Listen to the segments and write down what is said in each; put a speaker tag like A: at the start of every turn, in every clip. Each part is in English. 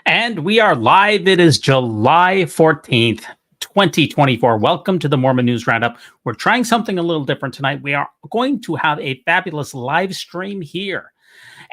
A: And we are live. It is July 14th, 2024. Welcome to the Mormon News Roundup. We're trying something a little different tonight. We are going to have a fabulous live stream here.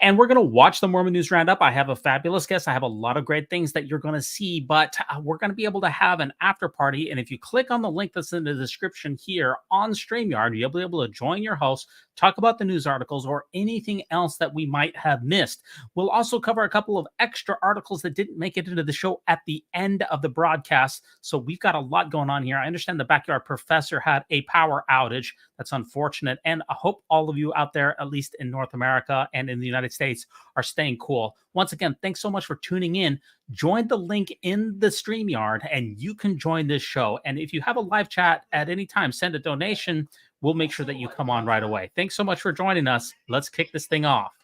A: And we're going to watch the Mormon News Roundup. I have a fabulous guest. I have a lot of great things that you're going to see, but we're going to be able to have an after party. And if you click on the link that's in the description here on StreamYard, you'll be able to join your host, talk about the news articles or anything else that we might have missed. We'll also cover a couple of extra articles that didn't make it into the show at the end of the broadcast. So we've got a lot going on here. I understand the Backyard Professor had a power outage. That's unfortunate. And I hope all of you out there, at least in North America and in the United States, are staying cool. Once again, thanks so much for tuning in. Join the link in the StreamYard and you can join this show. And if you have a live chat at any time, send a donation. We'll make sure that you come on right away. Thanks so much for joining us. Let's kick this thing off.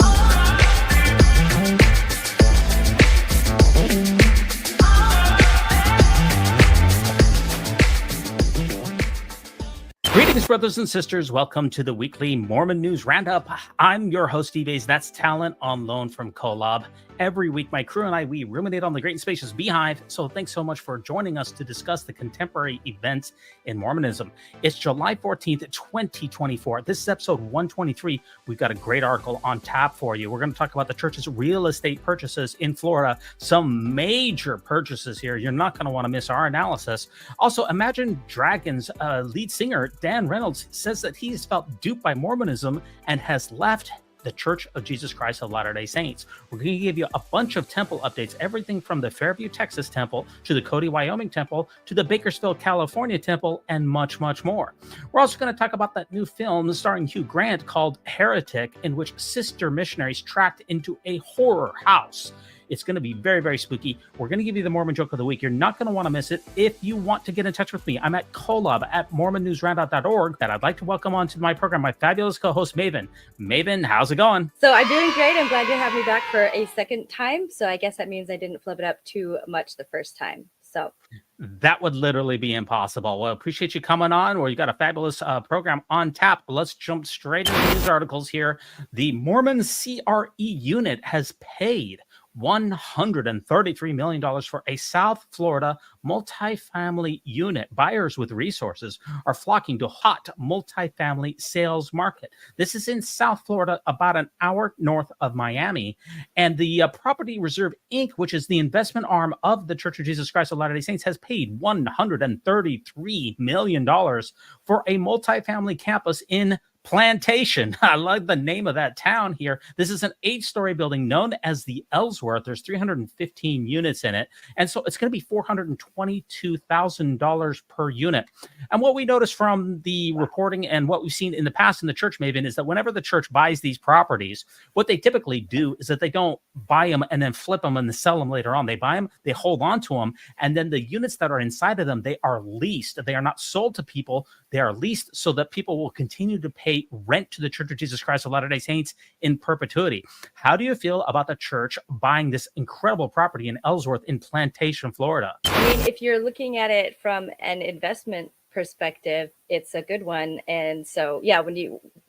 A: Greetings, brothers and sisters. Welcome to the weekly Mormon News Roundup. I'm your host, Steve. That's talent on loan from Kolob. Every week, my crew and I, we ruminate on the great and spacious beehive. So thanks so much for joining us to discuss the contemporary events in Mormonism. It's July 14th, 2024. This is episode 123. We've got a great article on tap for you. We're going to talk about the church's real estate purchases in Florida. Some major purchases here. You're not going to want to miss our analysis. Also, Imagine Dragons lead singer Dan Reynolds says that he's felt duped by Mormonism and has left the Church of Jesus Christ of Latter-day Saints. We're going to give you a bunch of temple updates, everything from the Fairview, Texas temple to the Cody, Wyoming temple to the Bakersfield, California temple, and much, much more. We're also going to talk about that new film starring Hugh Grant called Heretic, in which sister missionaries tracked into a horror house. It's going to be very, very spooky. We're going to give you the Mormon joke of the week. You're not going to want to miss it. If you want to get in touch with me, I'm at Kolob at MormonNewsRoundup.org. That I'd like to welcome onto my program my fabulous co-host, Maven. Maven, how's it going?
B: So I'm doing great. I'm glad to have me back for a second time. So I guess that means I didn't flub it up too much the first time. So
A: that would literally be impossible. Well, appreciate you coming on. Well, you got a fabulous program on tap. Let's jump straight into the news articles here. The Mormon CRE unit has paid $133 million for a South Florida multifamily unit. Buyers with resources are flocking to hot multifamily sales market. This is in South Florida, about an hour north of Miami. And the Property Reserve Inc., which is the investment arm of the Church of Jesus Christ of Latter-day Saints, has paid $133 million for a multifamily campus in Plantation. I love the name of that town here. This is an 8-story building known as the Ellsworth. There's 315 units in it. And so it's going to be $422,000 per unit. And what we noticed from the reporting and what we've seen in the past in the church, Maven, is that whenever the church buys these properties, what they typically do is that they don't buy them and then flip them and sell them later on. They buy them, they hold on to them, and then the units that are inside of them, they are leased. They are not sold to people. They are leased so that people will continue to pay rent to the Church of Jesus Christ of Latter-day Saints in perpetuity. How do you feel about the church buying this incredible property in Ellsworth in Plantation, Florida?
B: I mean, if you're looking at it from an investment perspective, it's a good one. And so, yeah,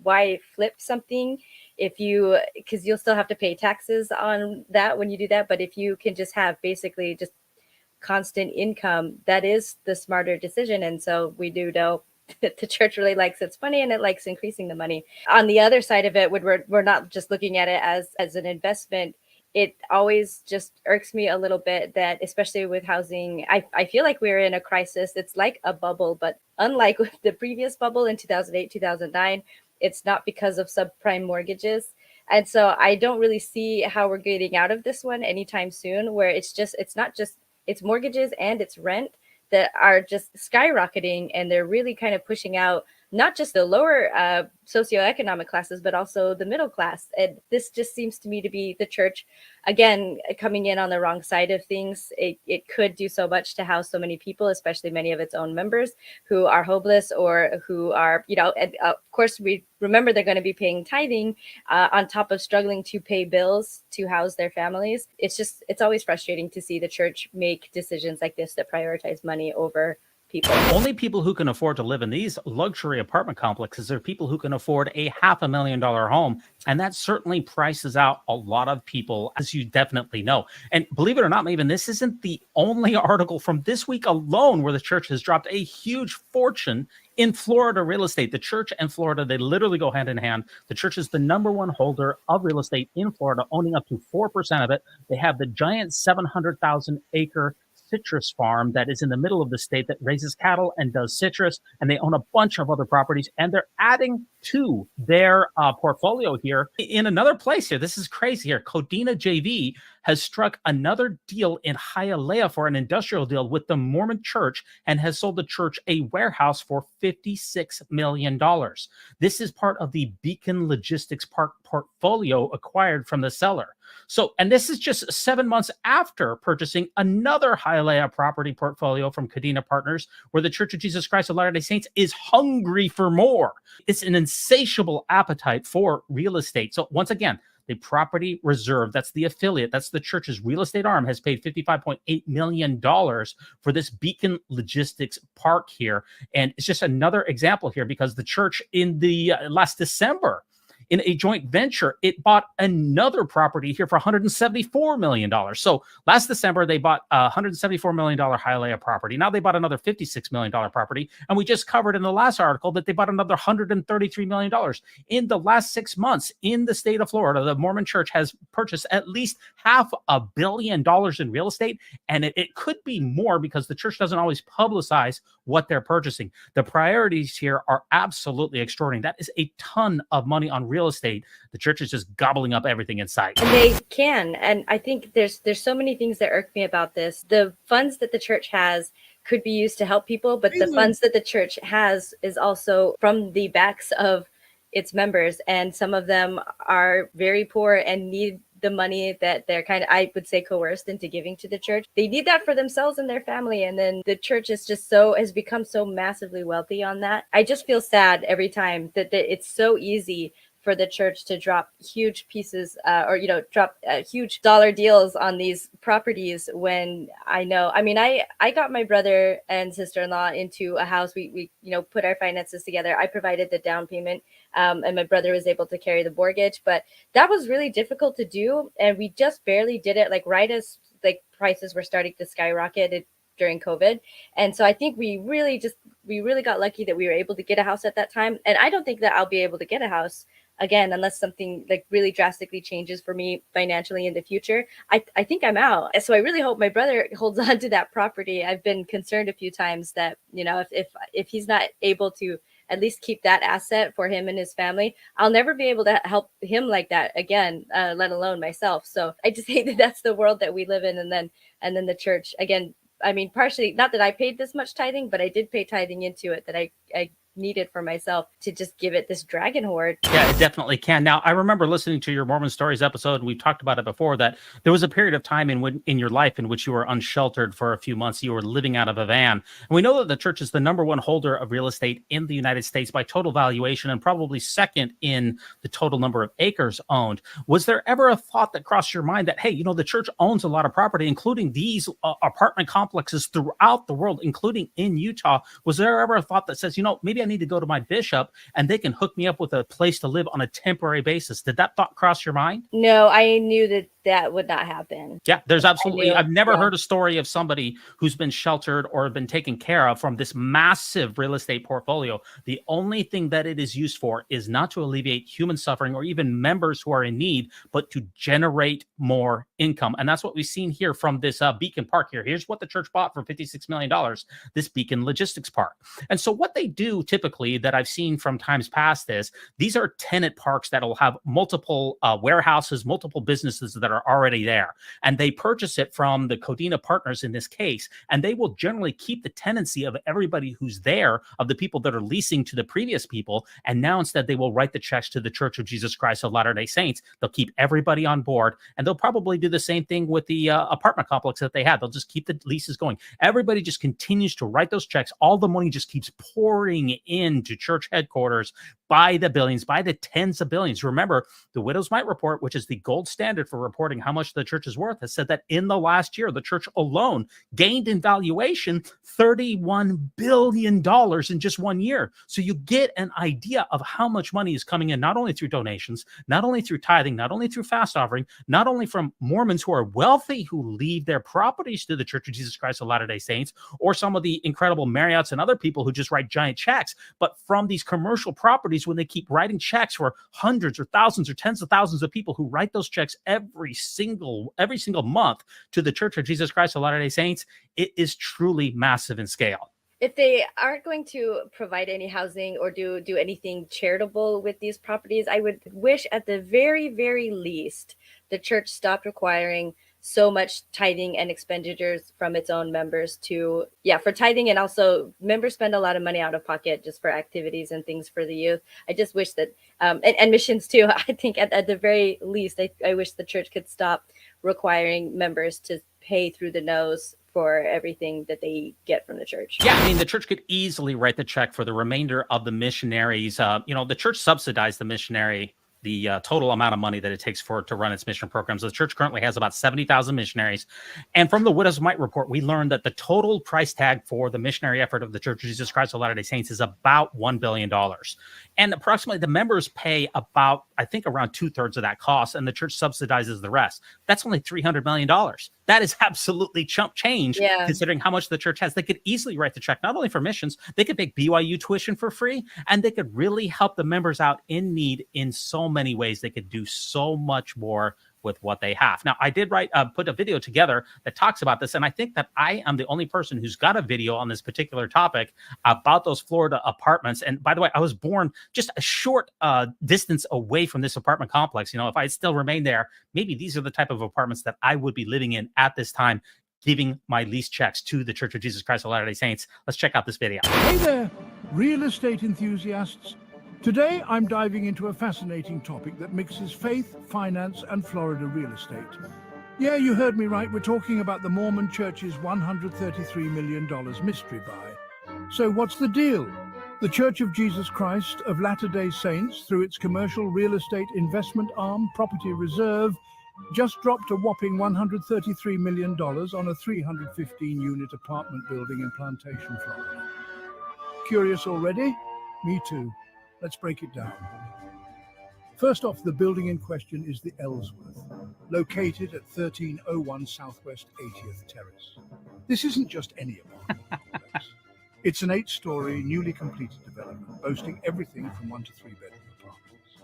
B: why flip something because you'll still have to pay taxes on that when you do that. But if you can just have basically just constant income, that is the smarter decision. And so we do know the church really likes its money and it likes increasing the money. On the other side of it, we're not just looking at it as an investment. It always just irks me a little bit that, especially with housing, I feel like we're in a crisis. It's like a bubble, but unlike with the previous bubble in 2008, 2009, it's not because of subprime mortgages. And so I don't really see how we're getting out of this one anytime soon, where it's mortgages and it's rent that are just skyrocketing, and they're really kind of pushing out not just the lower socioeconomic classes, but also the middle class. And this just seems to me to be the church, again, coming in on the wrong side of things. It could do so much to house so many people, especially many of its own members who are homeless or who are, and of course, we remember they're going to be paying tithing on top of struggling to pay bills to house their families. It's always frustrating to see the church make decisions like this that prioritize money over people.
A: Only people who can afford to live in these luxury apartment complexes are people who can afford a $500,000 home. And that certainly prices out a lot of people, as you definitely know. And believe it or not, Maven, this isn't the only article from this week alone where the church has dropped a huge fortune in Florida real estate. The church and Florida, they literally go hand in hand. The church is the #1 holder of real estate in Florida, owning up to 4% of it. They have the giant 700,000 acre citrus farm that is in the middle of the state that raises cattle and does citrus, and they own a bunch of other properties, and they're adding to their portfolio here in another place here. This is crazy here. Codina JV has struck another deal in Hialeah for an industrial deal with the Mormon Church and has sold the church a warehouse for $56 million. This is part of the Beacon Logistics Park portfolio acquired from the seller. So, and this is just 7 months after purchasing another Hialeah property portfolio from Codina Partners, where the Church of Jesus Christ of Latter-day Saints is hungry for more. It's an insatiable appetite for real estate. So once again, the property reserve, that's the affiliate, that's the church's real estate arm, has paid $55.8 million for this Beacon Logistics Park here. And it's just another example here because the church in the last December, in a joint venture, it bought another property here for $174 million. So last December, they bought a $174 million Hialeah property. Now they bought another $56 million property. And we just covered in the last article that they bought another $133 million. In the last 6 months in the state of Florida, the Mormon Church has purchased at least $500 million in real estate. And it could be more because the church doesn't always publicize what they're purchasing. The priorities here are absolutely extraordinary. That is a ton of money on real estate. The church is just gobbling up everything in sight.
B: And they can. And I think there's so many things that irk me about this. The funds that the church has could be used to help people, but the funds that the church has is also from the backs of its members. And some of them are very poor and need the money that they're kind of, I would say, coerced into giving to the church. They need that for themselves and their family. And then the church is just has become so massively wealthy on that. I just feel sad every time that it's so easy for the church to drop huge pieces drop huge dollar deals on these properties when I got my brother and sister-in-law into a house. We put our finances together. I provided the down payment and my brother was able to carry the mortgage, but that was really difficult to do. And we just barely did it right as prices were starting to skyrocket during COVID. And so I think we really got lucky that we were able to get a house at that time. And I don't think that I'll be able to get a house again unless something really drastically changes for me financially in the future. I think I'm out. So I really hope my brother holds on to that property. I've been concerned a few times that, if he's not able to at least keep that asset for him and his family, I'll never be able to help him like that again, let alone myself. So I just hate that that's the world that we live in. And then the church, again, partially, not that I paid this much tithing, but I did pay tithing into it that I needed for myself to just give it this dragon horde.
A: Yeah, it definitely can. Now, I remember listening to your Mormon Stories episode, and we talked about it before, that there was a period of time in your life in which you were unsheltered for a few months. You were living out of a van. And we know that the church is the #1 holder of real estate in the United States by total valuation and probably second in the total number of acres owned. Was there ever a thought that crossed your mind that, hey, the church owns a lot of property, including these apartment complexes throughout the world, including in Utah? Was there ever a thought that says, maybe I need to go to my bishop and they can hook me up with a place to live on a temporary basis? Did that thought cross your mind?
B: No, I knew that would not happen.
A: Yeah, there's absolutely, I've never heard a story of somebody who's been sheltered or been taken care of from this massive real estate portfolio. The only thing that it is used for is not to alleviate human suffering or even members who are in need, but to generate more income. And that's what we've seen here from this Beacon Park here. Here's what the church bought for $56 million, this Beacon Logistics Park. And so what they do typically that I've seen from times past is these are tenant parks that will have multiple warehouses, multiple businesses that are already there. And they purchase it from the Codina partners in this case, and they will generally keep the tenancy of everybody who's there, of the people that are leasing to the previous people. And now instead they will write the checks to the Church of Jesus Christ of Latter-day Saints. They'll keep everybody on board, and they'll probably do the same thing with the apartment complex that they had. They'll just keep the leases going. Everybody just continues to write those checks. All the money just keeps pouring into church headquarters by the billions, by the tens of billions. Remember, the Widows' Mite report, which is the gold standard for reporting reporting how much the church is worth, has said that in the last year, the church alone gained in valuation $31 billion in just 1 year. So you get an idea of how much money is coming in, not only through donations, not only through tithing, not only through fast offering, not only from Mormons who are wealthy who leave their properties to the Church of Jesus Christ of Latter-day Saints, or some of the incredible Marriotts and other people who just write giant checks, but from these commercial properties when they keep writing checks for hundreds or thousands or tens of thousands of people who write those checks every single month to the Church of Jesus Christ of Latter-day Saints. It is truly massive in scale.
B: If they aren't going to provide any housing or do anything charitable with these properties, I would wish at the very, very least the church stopped requiring so much tithing and expenditures from its own members for tithing. And also members spend a lot of money out of pocket just for activities and things for the youth. I just wish that, and missions too, I think at the very least, I wish the church could stop requiring members to pay through the nose for everything that they get from the church.
A: Yeah, I mean, the church could easily write the check for the remainder of the missionaries. The church subsidized the missionary, the total amount of money that it takes for it to run its mission programs. The church currently has about 70,000 missionaries. And from the Widow's Mite report, we learned that the total price tag for the missionary effort of the Church of Jesus Christ of Latter-day Saints is about $1 billion. And approximately the members pay about, I think, around 2/3 of that cost, and the church subsidizes the rest. That's only $300 million. That is absolutely chump change, considering how much the church has. They could easily write the check, not only for missions, they could make BYU tuition for free, and they could really help the members out in need in so many ways. They could do so much more with what they have. Now, I did put a video together that talks about this, and I think that I am the only person who's got a video on this particular topic about those Florida apartments. And by the way, I was born just a short distance away from this apartment complex. If I still remained there, maybe these are the type of apartments that I would be living in at this time, giving my lease checks to the Church of Jesus Christ of Latter-day Saints. Let's check out this video.
C: Hey there, real estate enthusiasts. Today, I'm diving into a fascinating topic that mixes faith, finance, and Florida real estate. Yeah, you heard me right. We're talking about the Mormon Church's $133 million mystery buy. So what's the deal? The Church of Jesus Christ of Latter-day Saints, through its commercial real estate investment arm, Property Reserve, just dropped a whopping $133 million on a 315-unit apartment building in Plantation, Florida. Curious already? Me too. Let's break it down. First off, the building in question is the Ellsworth, located at 1301 Southwest 80th Terrace. This isn't just any apartment complex. It's an 8-story, newly completed development, boasting everything from 1 to 3 bedroom apartments.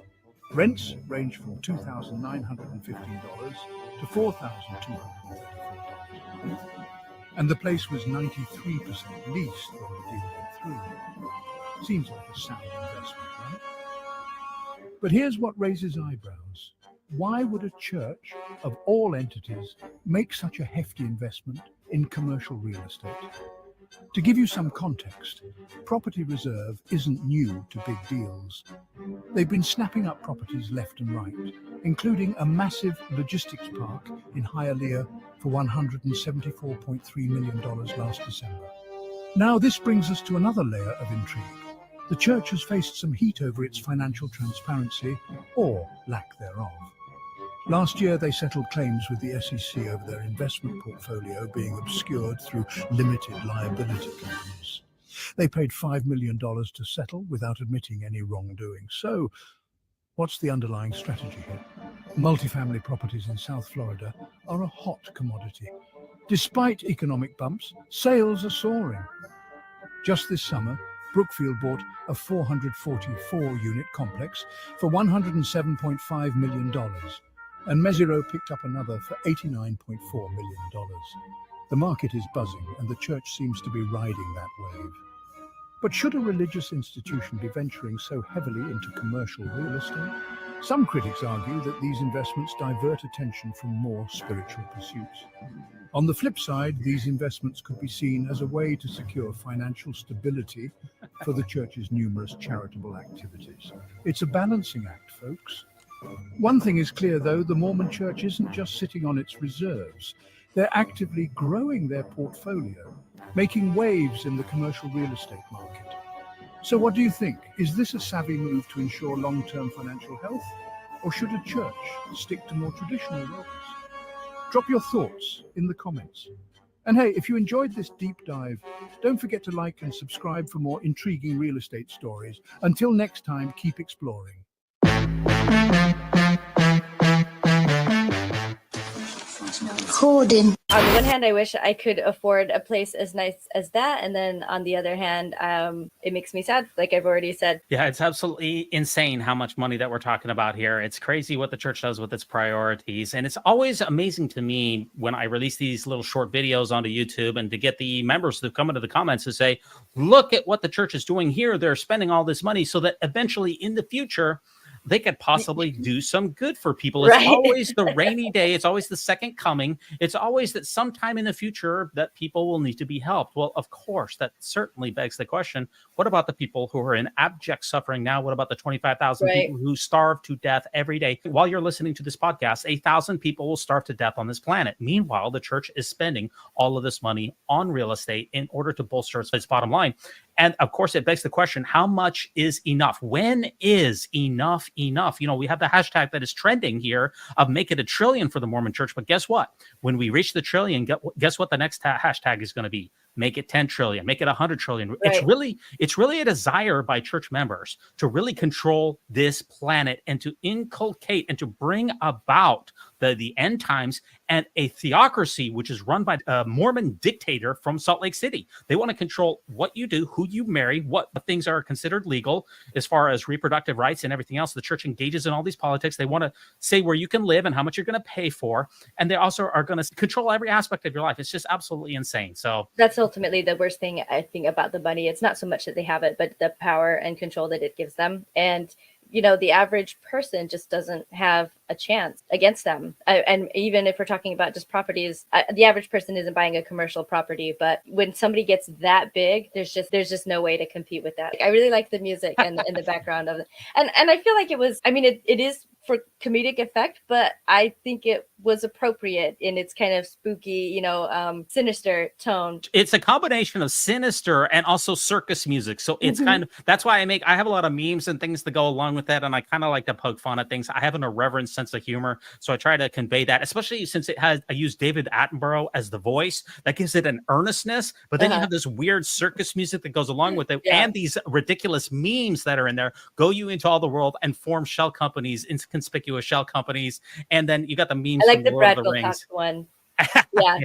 C: Rents range from $2,915 to $4,234. And the place was 93% leased when the deal went through. Seems like a sound investment, right? But here's what raises eyebrows. Why would a church, of all entities, make such a hefty investment in commercial real estate? To give you some context, Property Reserve isn't new to big deals. They've been snapping up properties left and right, including a massive logistics park in Hialeah for $174.3 million last December. Now this brings us to another layer of intrigue. The church has faced some heat over its financial transparency, or lack thereof. Last year, they settled claims with the SEC over their investment portfolio being obscured through limited liability claims. They paid $5 million to settle without admitting any wrongdoing. So, what's the underlying strategy here? Multifamily properties in South Florida are a hot commodity. Despite economic bumps, sales are soaring. Just this summer, Brookfield bought a 444-unit complex for $107.5 million, and Mesirow picked up another for $89.4 million. The market is buzzing, and the church seems to be riding that wave. But should a religious institution be venturing so heavily into commercial real estate? Some critics argue that these investments divert attention from more spiritual pursuits. On the flip side, these investments could be seen as a way to secure financial stability for the church's numerous charitable activities. It's a balancing act, folks. One thing is clear, though, the Mormon Church isn't just sitting on its reserves. They're actively growing their portfolio, making waves in the commercial real estate market. So what do you think? Is this a savvy move to ensure long-term financial health? Or should a church stick to more traditional roles? Drop your thoughts in the comments. And hey, if you enjoyed this deep dive, don't forget to like and subscribe for more intriguing real estate stories. Until next time, keep exploring.
D: Recording.
B: On the one hand, I wish I could afford a place as nice as that. And then on the other hand, it makes me sad, like I've already said.
A: Yeah, it's absolutely insane how much money that we're talking about here. It's crazy what the church does with its priorities. And it's always amazing to me when I release these little short videos onto YouTube and to get the members to come into the comments to say, look at what the church is doing here. They're spending all this money so that eventually in the future, they could possibly do some good for people. It's always the rainy day. It's always the second coming. It's always that sometime in the future that people will need to be helped. Well, of course, that certainly begs the question, what about the people who are in abject suffering now? What about the 25,000 people who starve to death every day? While you're listening to this podcast, 1,000 people will starve to death on this planet. Meanwhile, the church is spending all of this money on real estate in order to bolster its bottom line. And of course, it begs the question, how much is enough? When is enough enough? You know, we have the hashtag that is trending here of make it a trillion for the Mormon Church. But guess what? When we reach the trillion, guess what the next hashtag is going to be? Make it 10 trillion, make it 100 trillion. It's really a desire by church members to really control this planet and to inculcate and to bring about the end times and a theocracy, which is run by a Mormon dictator from Salt Lake City. They want to control what you do, who you marry, what things are considered legal as far as reproductive rights and everything else. The church engages in all these politics. They want to say where you can live and how much you're going to pay for. And they also are going to control every aspect of your life. It's just absolutely insane. So
B: that's ultimately the worst thing I think about the money. It's not so much that they have it, but the power and control that it gives them. And you know, the average person just doesn't have a chance against them. And even if we're talking about just properties, the average person isn't buying a commercial property, but when somebody gets that big, there's just no way to compete with that. I really like the music and the background of it. And I feel like it was, I mean, it is for comedic effect, but I think it was appropriate in its kind of spooky, sinister tone.
A: It's a combination of sinister and also circus music. So it's kind of, that's why I have a lot of memes and things to go along with that. And I kind of like to poke fun at things. I have an irreverent sense of humor. So I try to convey that, especially since I use David Attenborough as the voice. That gives it an earnestness, but then you have this weird circus music that goes along with it. And these ridiculous memes that are in there go you into all the world and form shell companies, inconspicuous shell companies. And then you got the memes.
B: I like the Brad Wilcox one. Yeah.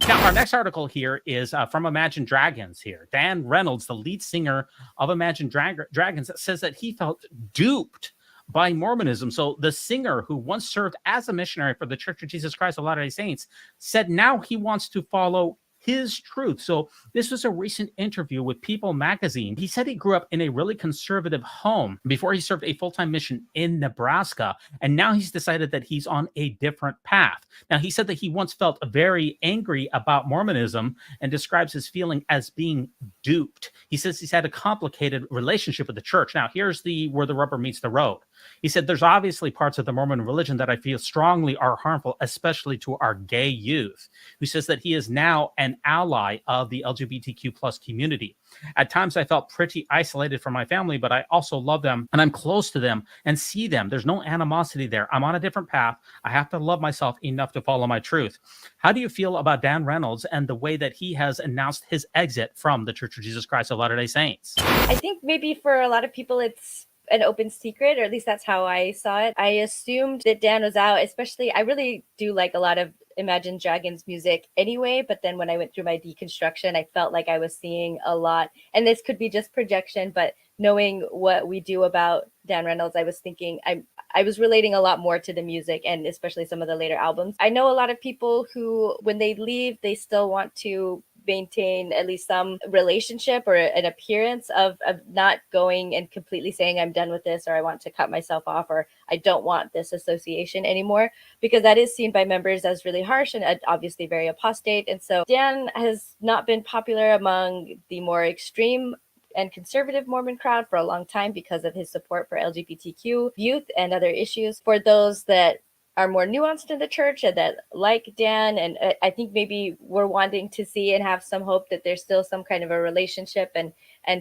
A: Now, our next article here is from Imagine Dragons here. Dan Reynolds, the lead singer of Imagine Dragons, says that he felt duped by Mormonism. So the singer, who once served as a missionary for the Church of Jesus Christ of Latter-day Saints, said now he wants to follow his truth. So this was a recent interview with People magazine. He said he grew up in a really conservative home before he served a full-time mission in Nebraska. And now he's decided that he's on a different path. Now, he said that he once felt very angry about Mormonism and describes his feeling as being duped. He says he's had a complicated relationship with the church. Now, here's where the rubber meets the road. He said, there's obviously parts of the Mormon religion that I feel strongly are harmful, especially to our gay youth. He says that he is now an ally of the LGBTQ plus community. At times I felt pretty isolated from my family, but I also love them and I'm close to them and see them. There's no animosity there. I'm on a different path. I have to love myself enough to follow my truth. How do you feel about Dan Reynolds and the way that he has announced his exit from the Church of Jesus Christ of Latter-day Saints?
B: I think maybe for a lot of people it's an open secret, or at least that's how I saw it. I assumed that Dan was out, especially I really do like a lot of Imagine Dragons music anyway, but then when I went through my deconstruction, I felt like I was seeing a lot, and this could be just projection, but knowing what we do about Dan Reynolds, I was thinking I was relating a lot more to the music and especially some of the later albums. I know a lot of people who, when they leave, they still want to maintain at least some relationship or an appearance of not going and completely saying I'm done with this, or I want to cut myself off, or I don't want this association anymore, because that is seen by members as really harsh and obviously very apostate. And so Dan has not been popular among the more extreme and conservative Mormon crowd for a long time because of his support for LGBTQ youth and other issues. For those that are more nuanced in the church and that like Dan, and I think maybe we're wanting to see and have some hope that there's still some kind of a relationship and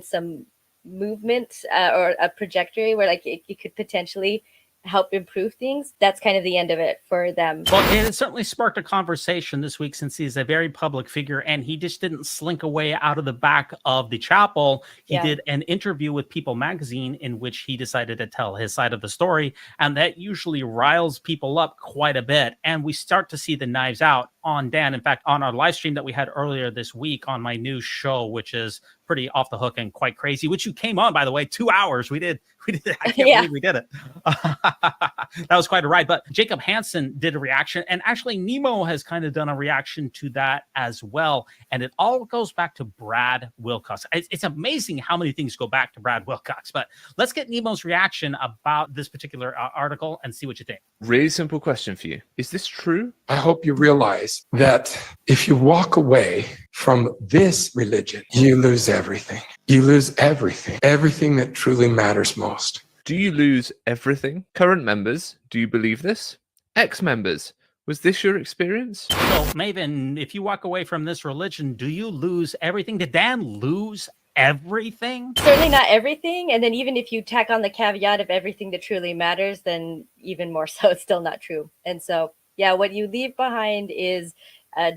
B: some movement or a trajectory where like it could potentially help improve things, that's kind of the end of it for them.
A: Well, it has certainly sparked a conversation this week since he's a very public figure and he just didn't slink away out of the back of the chapel. He did an interview with People magazine in which he decided to tell his side of the story. And that usually riles people up quite a bit. And we start to see the knives out on Dan. In fact, on our live stream that we had earlier this week on my new show, which is pretty off the hook and quite crazy, which you came on, by the way, 2 hours. We did. I can't believe we did it. That was quite a ride. But Jacob Hansen did a reaction, and actually Nemo has kind of done a reaction to that as well. And it all goes back to Brad Wilcox. It's amazing how many things go back to Brad Wilcox. But let's get Nemo's reaction about this particular article and see what you think.
D: Really simple question for you. Is this true?
E: I hope you realize that if you walk away from this religion, you lose everything. You lose everything. Everything that truly matters most.
D: Do you lose everything? Current members, do you believe this? Ex-members, was this your experience?
A: So, Maven, if you walk away from this religion, do you lose everything? Did Dan lose everything?
B: Certainly not everything. And then even if you tack on the caveat of everything that truly matters, then even more so, it's still not true. And so, yeah, what you leave behind is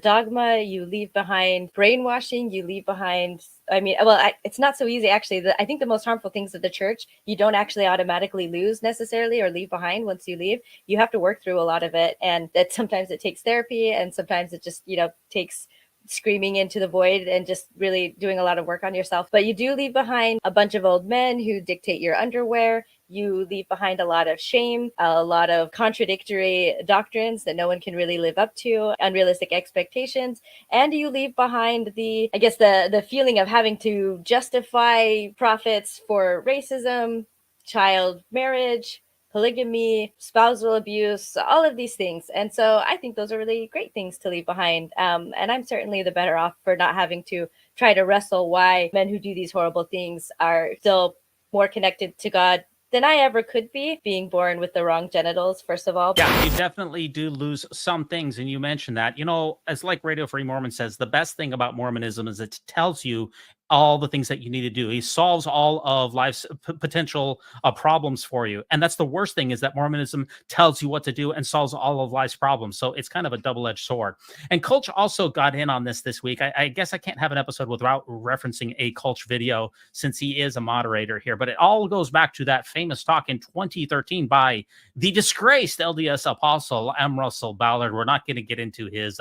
B: dogma, you leave behind brainwashing, you leave behind, it's not so easy, actually. I think the most harmful things of the church, you don't actually automatically lose necessarily or leave behind once you leave. You have to work through a lot of it. And that sometimes it takes therapy and sometimes it just, takes screaming into the void and just really doing a lot of work on yourself. But you do leave behind a bunch of old men who dictate your underwear. You leave behind a lot of shame, a lot of contradictory doctrines that no one can really live up to, unrealistic expectations. And you leave behind the feeling of having to justify profits for racism, child marriage, polygamy, spousal abuse, all of these things. And so I think those are really great things to leave behind. And I'm certainly the better off for not having to try to wrestle why men who do these horrible things are still more connected to God than I ever could be, being born with the wrong genitals, first of all.
A: Yeah, you definitely do lose some things, and you mentioned that. As like Radio Free Mormon says, the best thing about Mormonism is it tells you all the things that you need to do. He solves all of life's potential problems for you. And that's the worst thing, is that Mormonism tells you what to do and solves all of life's problems. So it's kind of a double-edged sword. And Kulch also got in on this week. I guess I can't have an episode without referencing a Kulch video, since he is a moderator here. But it all goes back to that famous talk in 2013 by the disgraced LDS apostle M. Russell Ballard. We're not going to get into his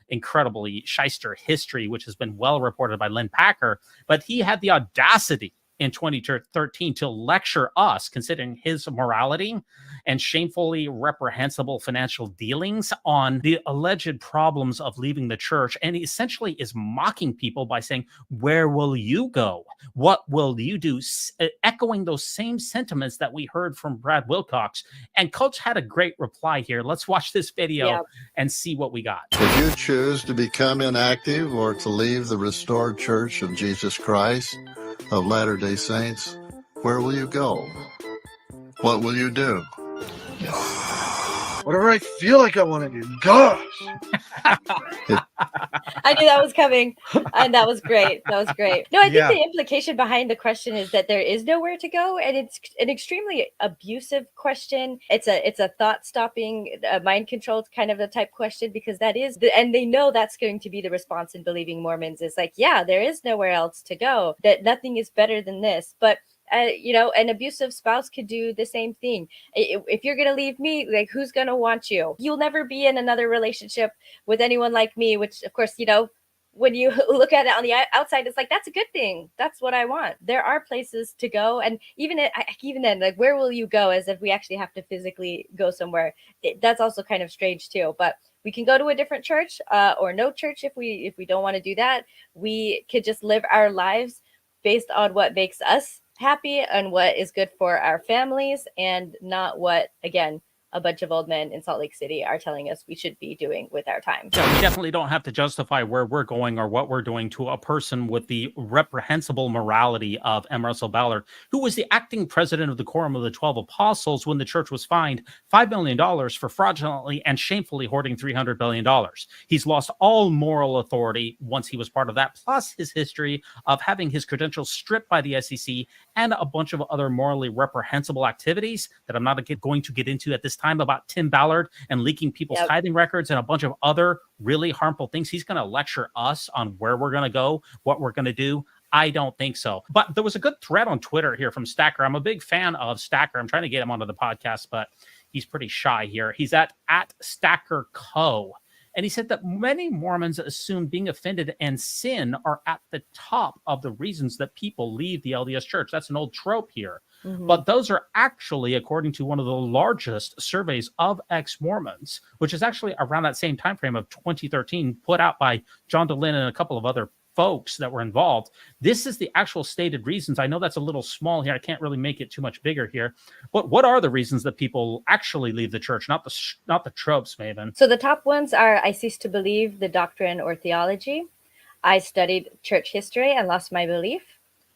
A: incredibly shyster history, which has been well reported by Lynn Packer, but he had the audacity in 2013 to lecture us, considering his morality and shamefully reprehensible financial dealings, on the alleged problems of leaving the church. And he essentially is mocking people by saying, where will you go? What will you do? Echoing those same sentiments that we heard from Brad Wilcox. And Coach had a great reply here. Let's watch this video and see what we got.
F: If you choose to become inactive or to leave the restored church of Jesus Christ of Latter-day Saints, where will you go? What will you do?
G: Whatever I feel like I want to do. Gosh.
B: I knew that was coming, and that was great. That was great. No, I think the implication behind the question is that there is nowhere to go, and it's an extremely abusive question. It's a thought-stopping, mind-controlled kind of a type question, because that is, and they know that's going to be the response in believing Mormons, is like, yeah, there is nowhere else to go, that nothing is better than this. But an abusive spouse could do the same thing. If you're going to leave me, like, who's going to want you? You'll never be in another relationship with anyone like me, which, of course, when you look at it on the outside, it's like, that's a good thing. That's what I want. There are places to go. And even then, like, where will you go, as if we actually have to physically go somewhere? That's also kind of strange too. But we can go to a different church or no church if we don't want to do that. We could just live our lives based on what makes us happy and what is good for our families, and not what, again, a bunch of old men in Salt Lake City are telling us we should be doing with our time.
A: So we definitely don't have to justify where we're going or what we're doing to a person with the reprehensible morality of M. Russell Ballard, who was the acting president of the Quorum of the 12 Apostles when the church was fined $5 million for fraudulently and shamefully hoarding $300 billion. He's lost all moral authority once he was part of that, plus his history of having his credentials stripped by the SEC and a bunch of other morally reprehensible activities that I'm not going to get into at this time about Tim Ballard and leaking people's tithing records and a bunch of other really harmful things. He's going to lecture us on where we're going to go, what we're going to do. I don't think so. But there was a good thread on Twitter here from Stacker. I'm a big fan of Stacker. I'm trying to get him onto the podcast, but he's pretty shy here. He's at Stacker Co. And he said that many Mormons assume being offended and sin are at the top of the reasons that people leave the LDS Church. That's an old trope here. But those are actually, according to one of the largest surveys of ex-Mormons, which is actually around that same time frame of 2013, put out by John DeLynn and a couple of other folks that were involved. This is the actual stated reasons. I know that's a little small here. I can't really make it too much bigger here. But what are the reasons that people actually leave the church, not the tropes, Maven?
B: So the top ones are: I ceased to believe the doctrine or theology. I studied church history and lost my belief.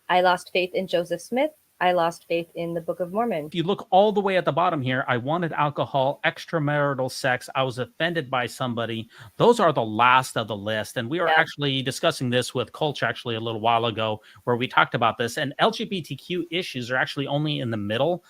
B: I lost faith in Joseph Smith. I lost faith in the Book of Mormon.
A: If you look all the way at the bottom here, I wanted alcohol, extramarital sex. I was offended by somebody. Those are the last of the list. And we were actually discussing this with Colch actually a little while ago, where we talked about this. And LGBTQ issues are actually only in the middle.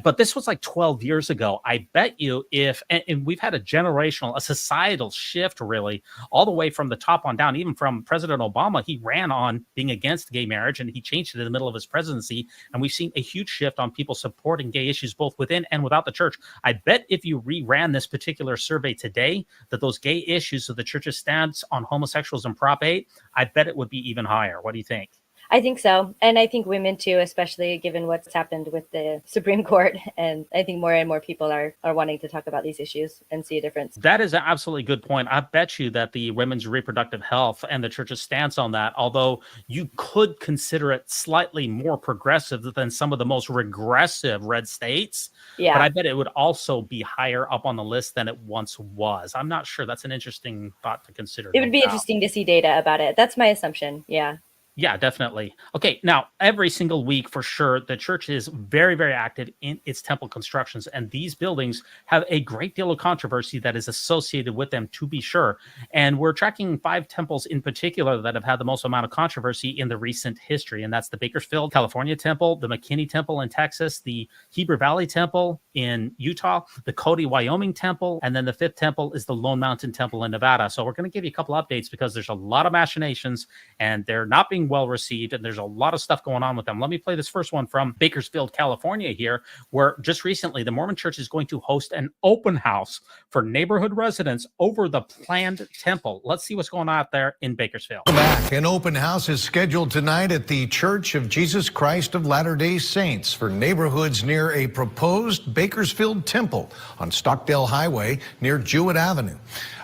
A: But this was like 12 years ago. I bet you and we've had a societal shift, really, all the way from the top on down. Even from President Obama, he ran on being against gay marriage, and he changed it in the middle of his presidency. And we've seen a huge shift on people supporting gay issues, both within and without the church. I bet if you reran this particular survey today, that those gay issues of the church's stance on homosexuals and Prop 8, I bet it would be even higher. What do you think?
B: I think so. And I think women too, especially given what's happened with the Supreme Court. And I think more and more people are wanting to talk about these issues and see a difference.
A: That is an absolutely good point. I bet you that the women's reproductive health and the church's stance on that, although you could consider it slightly more progressive than some of the most regressive red states, but I bet it would also be higher up on the list than it once was. I'm not sure. That's an interesting thought to consider.
B: It would be interesting to see data about it. That's my assumption. Yeah.
A: Yeah, definitely. Okay, now every single week for sure, the church is very, very active in its temple constructions, and these buildings have a great deal of controversy that is associated with them, to be sure. And we're tracking 5 temples in particular that have had the most amount of controversy in the recent history, and that's the Bakersfield, California temple, the McKinney temple in Texas, the Heber Valley temple in Utah, the Cody, Wyoming temple, and then the 5th temple is the Lone Mountain temple in Nevada. So we're going to give you a couple updates because there's a lot of machinations, and they're not being well received, and there's a lot of stuff going on with them. Let me play this first one from Bakersfield, California here, where just recently the Mormon Church is going to host an open house for neighborhood residents over the planned temple. Let's see what's going on out there in Bakersfield.
H: Back. An open house is scheduled tonight at the Church of Jesus Christ of Latter-day Saints for neighborhoods near a proposed Bakersfield temple on Stockdale Highway near Jewett Avenue.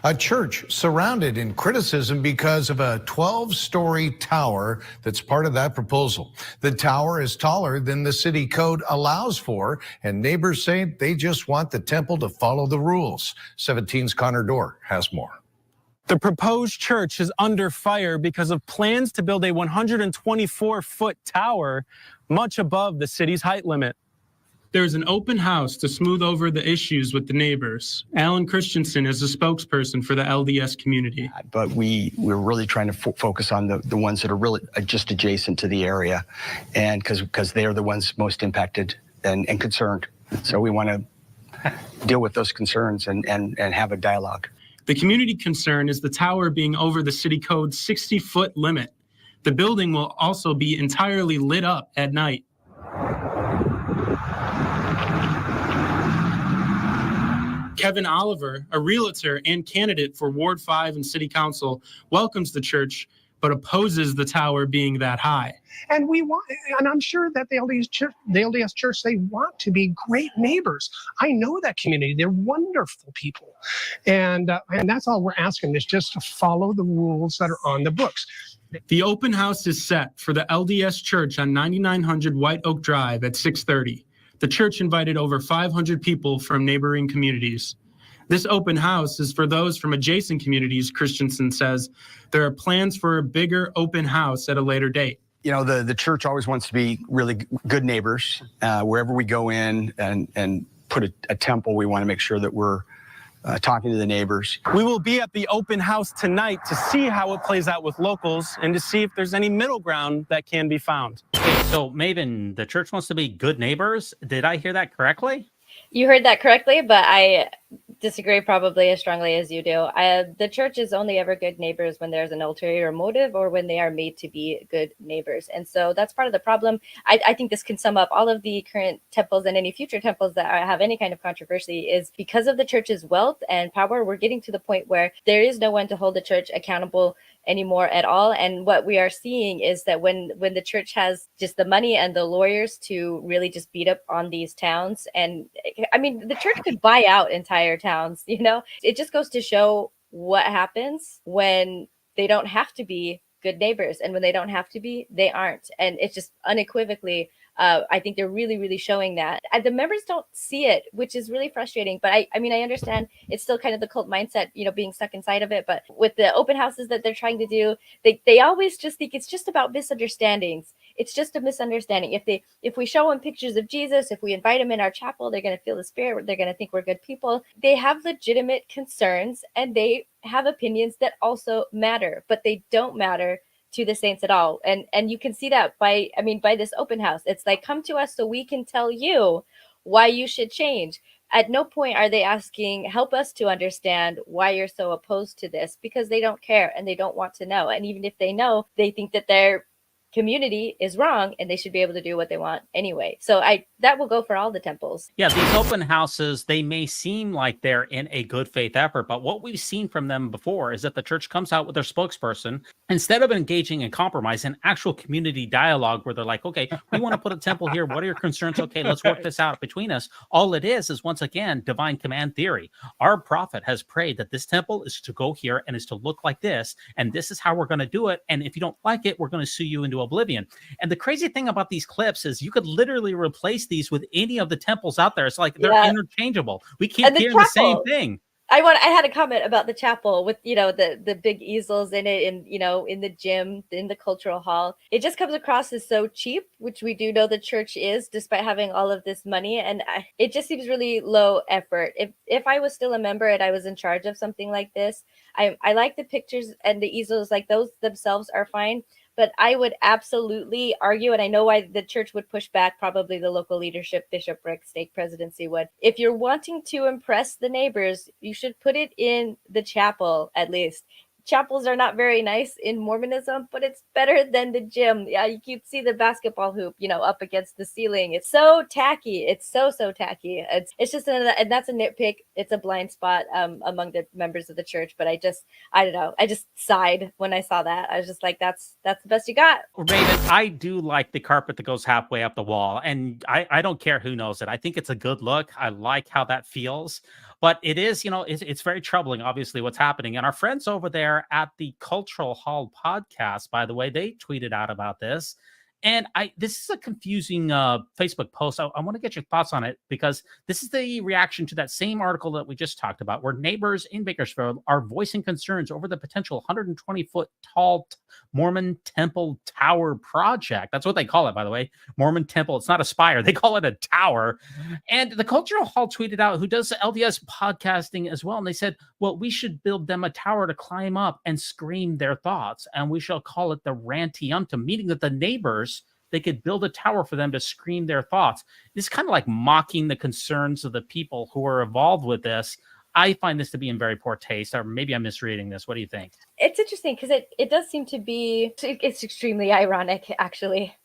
H: A church surrounded in criticism because of a 12-story tower that's part of that proposal. The tower is taller than the city code allows for, and neighbors say they just want the temple to follow the rules. 17's Connor Dorr has more.
I: The proposed church is under fire because of plans to build a 124-foot tower much above the city's height limit.
J: There's an open house to smooth over the issues with the neighbors. Alan Christensen is a spokesperson for the LDS community.
K: But we're really trying to focus on the ones that are really just adjacent to the area, and because they're the ones most impacted and concerned. So we want to deal with those concerns and have a dialogue.
J: The community concern is the tower being over the city code's 60-foot limit. The building will also be entirely lit up at night. Kevin Oliver, a realtor and candidate for Ward 5 and City Council, welcomes the church, but opposes the tower being that high.
L: And I'm sure that the LDS Church, they want to be great neighbors. I know that community; they're wonderful people, and that's all we're asking is just to follow the rules that are on the books.
J: The open house is set for the LDS Church on 9900 White Oak Drive at 6:30. the church invited over 500 people from neighboring communities. This open house is for those from adjacent communities, Christensen says. There are plans for a bigger open house at a later date.
K: You know, the church always wants to be really good neighbors. Wherever we go in and put a temple, we want to make sure that we're talking to the neighbors.
I: We will be at the open house tonight to see how it plays out with locals and to see if there's any middle ground that can be found.
A: Okay, so Maven, the church wants to be good neighbors. Did I hear that correctly?
B: You heard that correctly, but I disagree probably as strongly as you do. The church is only ever good neighbors when there's an ulterior motive or when they are made to be good neighbors. And so that's part of the problem. I think this can sum up all of the current temples and any future temples that have any kind of controversy is because of the church's wealth and power. We're getting to the point where there is no one to hold the church accountable anymore at all. And what we are seeing is that when the church has just the money and the lawyers to really just beat up on these towns, and I mean, the church could buy out entire towns, you know, it just goes to show what happens when they don't have to be good neighbors. And when they don't have to be, they aren't. And it's just unequivocally, I think they're really, really showing that. The members don't see it, which is really frustrating. But I mean, I understand it's still kind of the cult mindset, you know, being stuck inside of it. But with the open houses that they're trying to do, they always just think it's just about misunderstandings. It's just a misunderstanding. If we show them pictures of Jesus, if we invite them in our chapel, they're going to feel the spirit. They're going to think we're good people. They have legitimate concerns and they have opinions that also matter, but they don't matter to the saints at all. And you can see that by this open house. It's like, come to us so we can tell you why you should change. At no point are they asking, help us to understand why you're so opposed to this, because they don't care and they don't want to know. And even if they know, they think that their community is wrong and they should be able to do what they want anyway. So that will go for all the temples.
A: Yeah, these open houses, they may seem like they're in a good faith effort, but what we've seen from them before is that the church comes out with their spokesperson, instead of engaging in compromise and actual community dialogue where they're like, okay, we want to put a temple here. What are your concerns? Okay, let's work this out between us. All it is once again, divine command theory. Our prophet has prayed that this temple is to go here and is to look like this, and this is how we're going to do it. And if you don't like it, we're going to sue you into oblivion. And the crazy thing about these clips is you could literally replace these with any of the temples out there. It's like they're interchangeable. We keep hearing the same thing.
B: I had a comment about the chapel with, you know, the big easels in it, and, you know, in the gym, in the cultural hall. It just comes across as so cheap, which we do know the church is, despite having all of this money. And it just seems really low effort. If I was still a member and I was in charge of something like this, I like the pictures and the easels, like those themselves are fine. But I would absolutely argue, and I know why the church would push back, probably the local leadership, bishopric, stake presidency would. If you're wanting to impress the neighbors, you should put it in the chapel at least. Chapels are not very nice in Mormonism, but it's better than the gym. Yeah, you can see the basketball hoop, you know, up against the ceiling. It's so tacky. It's so tacky. It's just and that's a nitpick. It's a blind spot among the members of the church. But I don't know. I just sighed when I saw that. I was just like, that's the best you got.
A: Raven, I do like the carpet that goes halfway up the wall, and I don't care who knows it. I think it's a good look. I like how that feels. But it is, you know, it's very troubling, obviously, what's happening. And our friends over there at the Cultural Hall podcast, by the way, they tweeted out about this. And this is a confusing Facebook post. I want to get your thoughts on it, because this is the reaction to that same article that we just talked about, where neighbors in Bakersfield are voicing concerns over the potential 120-foot tall Mormon Temple Tower project. That's what they call it, by the way. Mormon Temple. It's not a spire. They call it a tower. And the Cultural Hall tweeted out, who does LDS podcasting as well. And they said, well, we should build them a tower to climb up and scream their thoughts. And we shall call it the Rantiumtum, meaning that the neighbors, they could build a tower for them to scream their thoughts. It's kind of like mocking the concerns of the people who are involved with this. I find this to be in very poor taste, or maybe I'm misreading this. What do you think?
B: It's interesting because it does seem to be, it's extremely ironic, actually.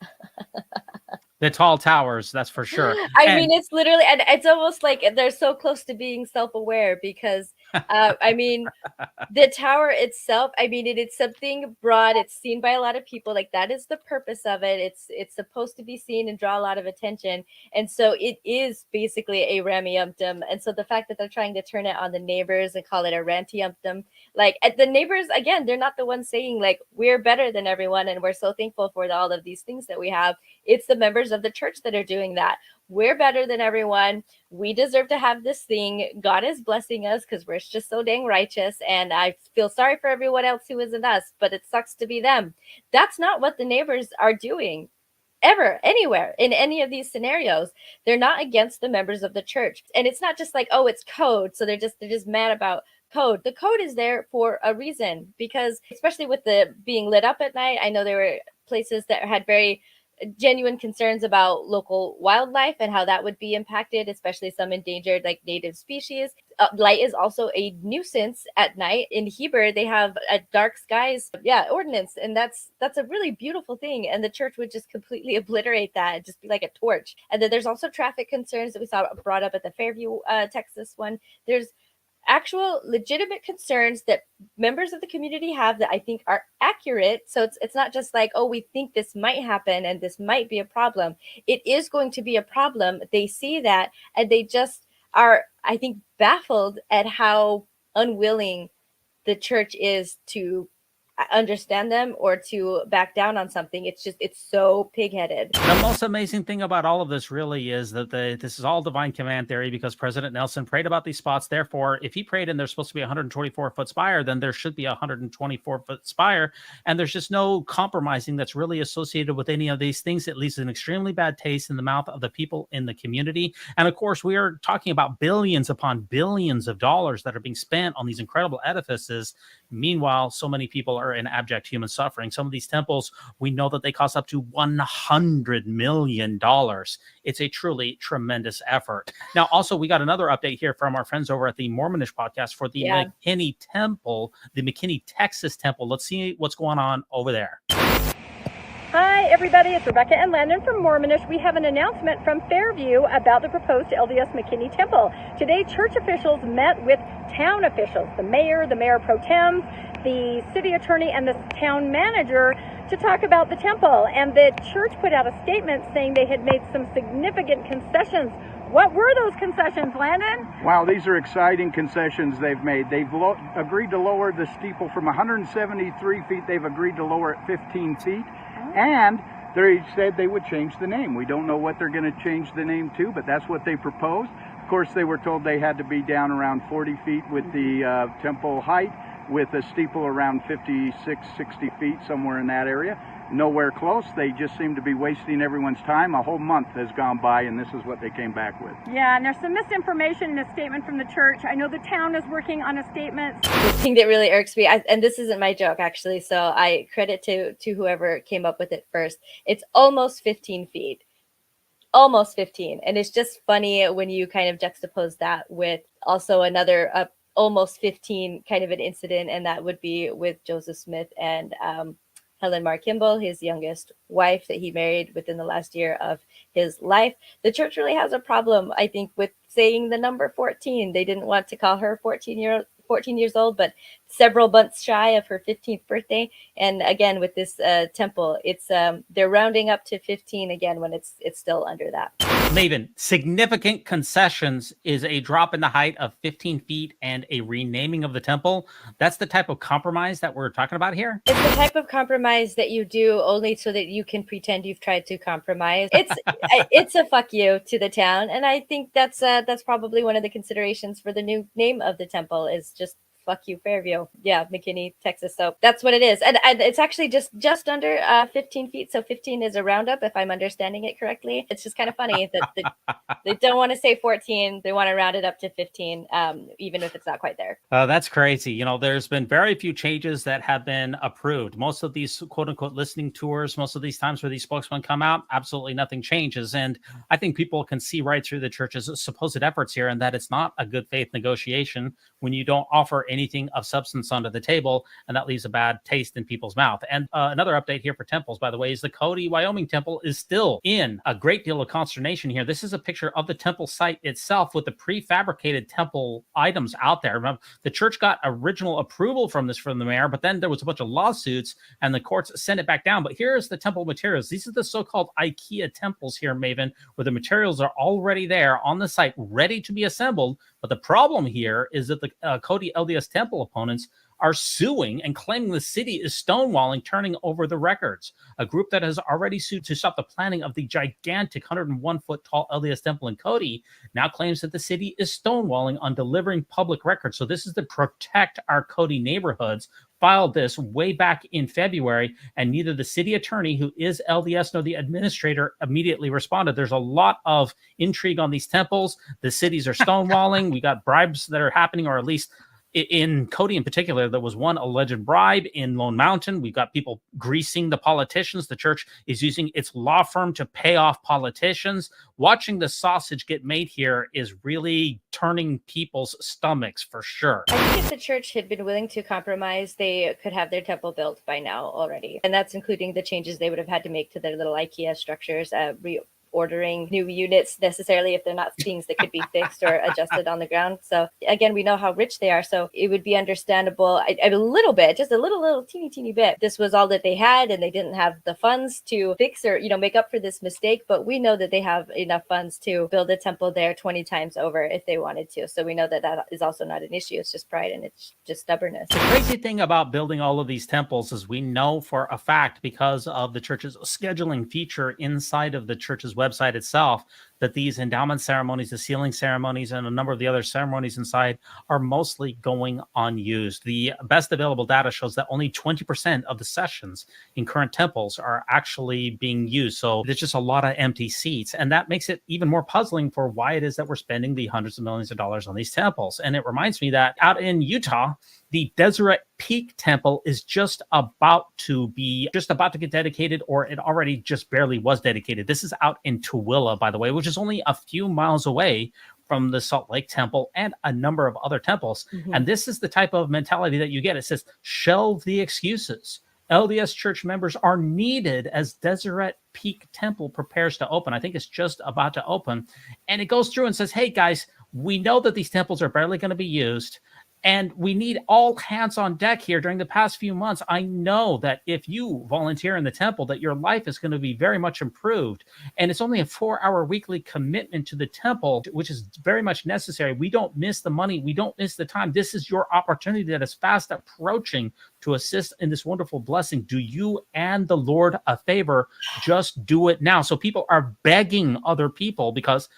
A: The tall towers, that's for sure.
B: I mean, it's literally, and it's almost like they're so close to being self-aware, because I mean, the tower itself, I mean, it's something broad. It's seen by a lot of people. Like, that is the purpose of it. It's supposed to be seen and draw a lot of attention. And so it is basically a ramiumptum. And so the fact that they're trying to turn it on the neighbors and call it a rantiumptum, like, the neighbors, again, they're not the ones saying, like, we're better than everyone and we're so thankful for all of these things that we have. It's the members of the church that are doing that. we're better than everyone. We deserve to have this thing. God is blessing us because we're just so dang righteous. And I feel sorry for everyone else who isn't us, but it sucks to be them. That's not what the neighbors are doing ever, anywhere, in any of these scenarios. They're not against the members of the church. And it's not just like, oh, it's code, so they're just mad about code. The code is there for a reason, because especially with the being lit up at night, I know there were places that had very genuine concerns about local wildlife and how that would be impacted, especially some endangered like native species. Light is also a nuisance at night. In Heber, they have a dark skies ordinance, and that's a really beautiful thing, and the church would just completely obliterate that and just be like a torch. And then there's also traffic concerns that we saw brought up at the Fairview, Texas one. There's actual legitimate concerns that members of the community have that I think are accurate. So it's not just like, oh, we think this might happen and this might be a problem. It is going to be a problem. They see that, and they just are, I think, baffled at how unwilling the church is to understand them or to back down on something. It's so pig-headed.
A: The most amazing thing about all of this really is that this is all divine command theory, because President Nelson prayed about these spots. Therefore, if he prayed and there's supposed to be a 124-foot spire, then there should be a 124-foot spire. And there's just no compromising that's really associated with any of these things. It leaves an extremely bad taste in the mouth of the people in the community. And of course, we are talking about billions upon billions of dollars that are being spent on these incredible edifices. Meanwhile, so many people are in abject human suffering. Some of these temples, we know that they cost up to $100 million. It's a truly tremendous effort. Now, also, we got another update here from our friends over at the Mormonish podcast for the McKinney Temple, the McKinney, Texas Temple. Let's see what's going on over there.
M: Hi, everybody. It's Rebecca and Landon from Mormonish. We have an announcement from Fairview about the proposed LDS McKinney Temple. Today, church officials met with town officials, the mayor pro tem, the city attorney, and the town manager to talk about the temple. And the church put out a statement saying they had made some significant concessions. What were those concessions, Landon?
N: Wow, these are exciting concessions they've made. They've agreed to lower the steeple from 173 feet. They've agreed to lower it 15 feet. And they said they would change the name. We don't know what they're going to change the name to, but that's what they proposed. Of course, they were told they had to be down around 40 feet with the temple height, with a steeple around 56, 60 feet, somewhere in that area. Nowhere close. They just seem to be wasting everyone's time. A whole month has gone by, and this is what they came back with.
M: Yeah, and there's some misinformation in a statement from the church. I know the town is working on a statement.
B: The thing that really irks me, and this isn't my joke, actually, so I credit to whoever came up with it first. It's almost 15 feet. Almost 15. And it's just funny when you kind of juxtapose that with also another almost 15 kind of an incident, and that would be with Joseph Smith and Helen Mar Kimball, his youngest wife that he married within the last year of his life. The church really has a problem, I think, with saying the number 14. They didn't want to call her 14 years old, but several months shy of her 15th birthday. And again, with this temple, it's they're rounding up to 15 again when it's still under that.
A: Maven, significant concessions is a drop in the height of 15 feet and a renaming of the temple. That's the type of compromise that we're talking about here?
B: It's the type of compromise that you do only so that you can pretend you've tried to compromise. It's a fuck you to the town. And I think that's probably one of the considerations for the new name of the temple is just fuck you, Fairview. Yeah, McKinney, Texas. So that's what it is. And it's actually just under 15 feet. So 15 is a roundup, if I'm understanding it correctly. It's just kind of funny that they don't want to say 14. They want to round it up to 15, even if it's not quite there.
A: That's crazy. You know, there's been very few changes that have been approved. Most of these quote unquote listening tours, most of these times where these spokesmen come out, absolutely nothing changes. And I think people can see right through the church's supposed efforts here, and that it's not a good faith negotiation when you don't offer anything of substance onto the table, and that leaves a bad taste in people's mouth. And another update here for temples, by the way, is the Cody, Wyoming temple is still in a great deal of consternation here. This is a picture of the temple site itself with the prefabricated temple items out there. Remember, the church got original approval from the mayor, but then there was a bunch of lawsuits and the courts sent it back down. But here's the temple materials. These are the so-called IKEA temples here, Maven, where the materials are already there on the site, ready to be assembled. But the problem here is that the Cody LDS temple opponents are suing and claiming the city is stonewalling, turning over the records. A group that has already sued to stop the planning of the gigantic 101-foot tall LDS temple in Cody now claims that the city is stonewalling on delivering public records. So this is to protect our Cody neighborhoods. Filed this way back in February, and neither the city attorney, who is LDS, nor the administrator immediately responded. There's a lot of intrigue on these temples. The cities are stonewalling. We got bribes that are happening, or at least in Cody in particular, there was one alleged bribe. In Lone Mountain, we've got people greasing the politicians. The church is using its law firm to pay off politicians. Watching the sausage get made here is really turning people's stomachs for sure.
B: I think if the church had been willing to compromise, they could have their temple built by now already. And that's including the changes they would have had to make to their little IKEA structures, ordering new units necessarily if they're not things that could be fixed or adjusted on the ground. So again, we know how rich they are, so it would be understandable a little bit, just a little teeny bit. This was all that they had, and they didn't have the funds to fix or make up for this mistake. But we know that they have enough funds to build a temple there 20 times over if they wanted to. So we know that that is also not an issue. It's just pride and it's just stubbornness.
A: The crazy thing about building all of these temples is we know for a fact, because of the church's scheduling feature inside of the church's website itself, that these endowment ceremonies, the sealing ceremonies, and a number of the other ceremonies inside are mostly going unused. The best available data shows that only 20% of the sessions in current temples are actually being used. So there's just a lot of empty seats. And that makes it even more puzzling for why it is that we're spending the hundreds of millions of dollars on these temples. And it reminds me that out in Utah, the Deseret Peak Temple is just about to get dedicated, or it already just barely was dedicated. This is out in Tooele, by the way, which is only a few miles away from the Salt Lake Temple and a number of other temples. And this is the type of mentality that you get. It says, shelve the excuses. LDS church members are needed as Deseret Peak Temple prepares to open. I think it's just about to open. And it goes through and says, hey guys, we know that these temples are barely going to be used, and we need all hands on deck here. During the past few months, I know that if you volunteer in the temple, that your life is going to be very much improved. And it's only a 4-hour weekly commitment to the temple, which is very much necessary. We don't miss the money. We don't miss the time. This is your opportunity that is fast approaching to assist in this wonderful blessing. Do you and the Lord a favor. Just do it now. So people are begging other people, because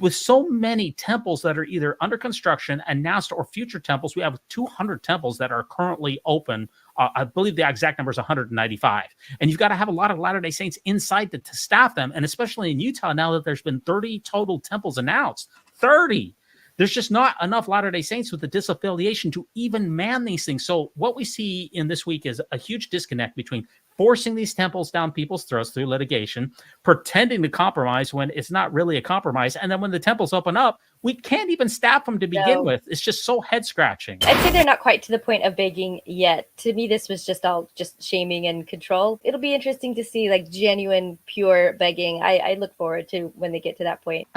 A: with so many temples that are either under construction, announced, or future temples, we have 200 temples that are currently open. I believe the exact number is 195. And you've got to have a lot of Latter-day Saints inside to staff them. And especially in Utah, now that there's been 30 total temples announced, 30. There's just not enough Latter-day Saints with the disaffiliation to even man these things. So what we see in this week is a huge disconnect between forcing these temples down people's throats through litigation, pretending to compromise when it's not really a compromise. And then when the temples open up, we can't even staff them to begin with. It's just so head scratching.
B: I'd say they're not quite to the point of begging yet. To me, this was just all just shaming and control. It'll be interesting to see like genuine, pure begging. I look forward to when they get to that point.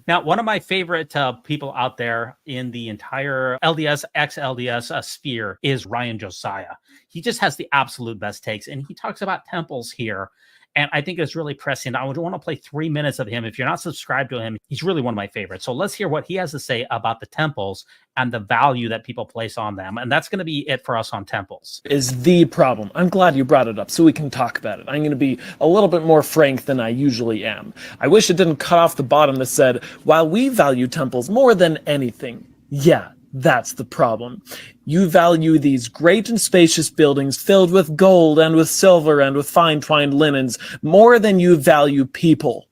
A: Now, one of my favorite people out there in the entire LDS, ex-LDS sphere is Ryan Josiah. He just has the absolute best takes, and he talks about temples here. And I think it's really prescient. I would want to play 3 minutes of him. If you're not subscribed to him, he's really one of my favorites. So let's hear what he has to say about the temples and the value that people place on them. And that's going to be it for us on temples.
O: Is the problem. I'm glad you brought it up so we can talk about it. I'm going to be a little bit more frank than I usually am. I wish it didn't cut off the bottom that said, while we value temples more than anything. Yeah, that's the problem. You value these great and spacious buildings filled with gold and with silver and with fine twined linens more than you value people.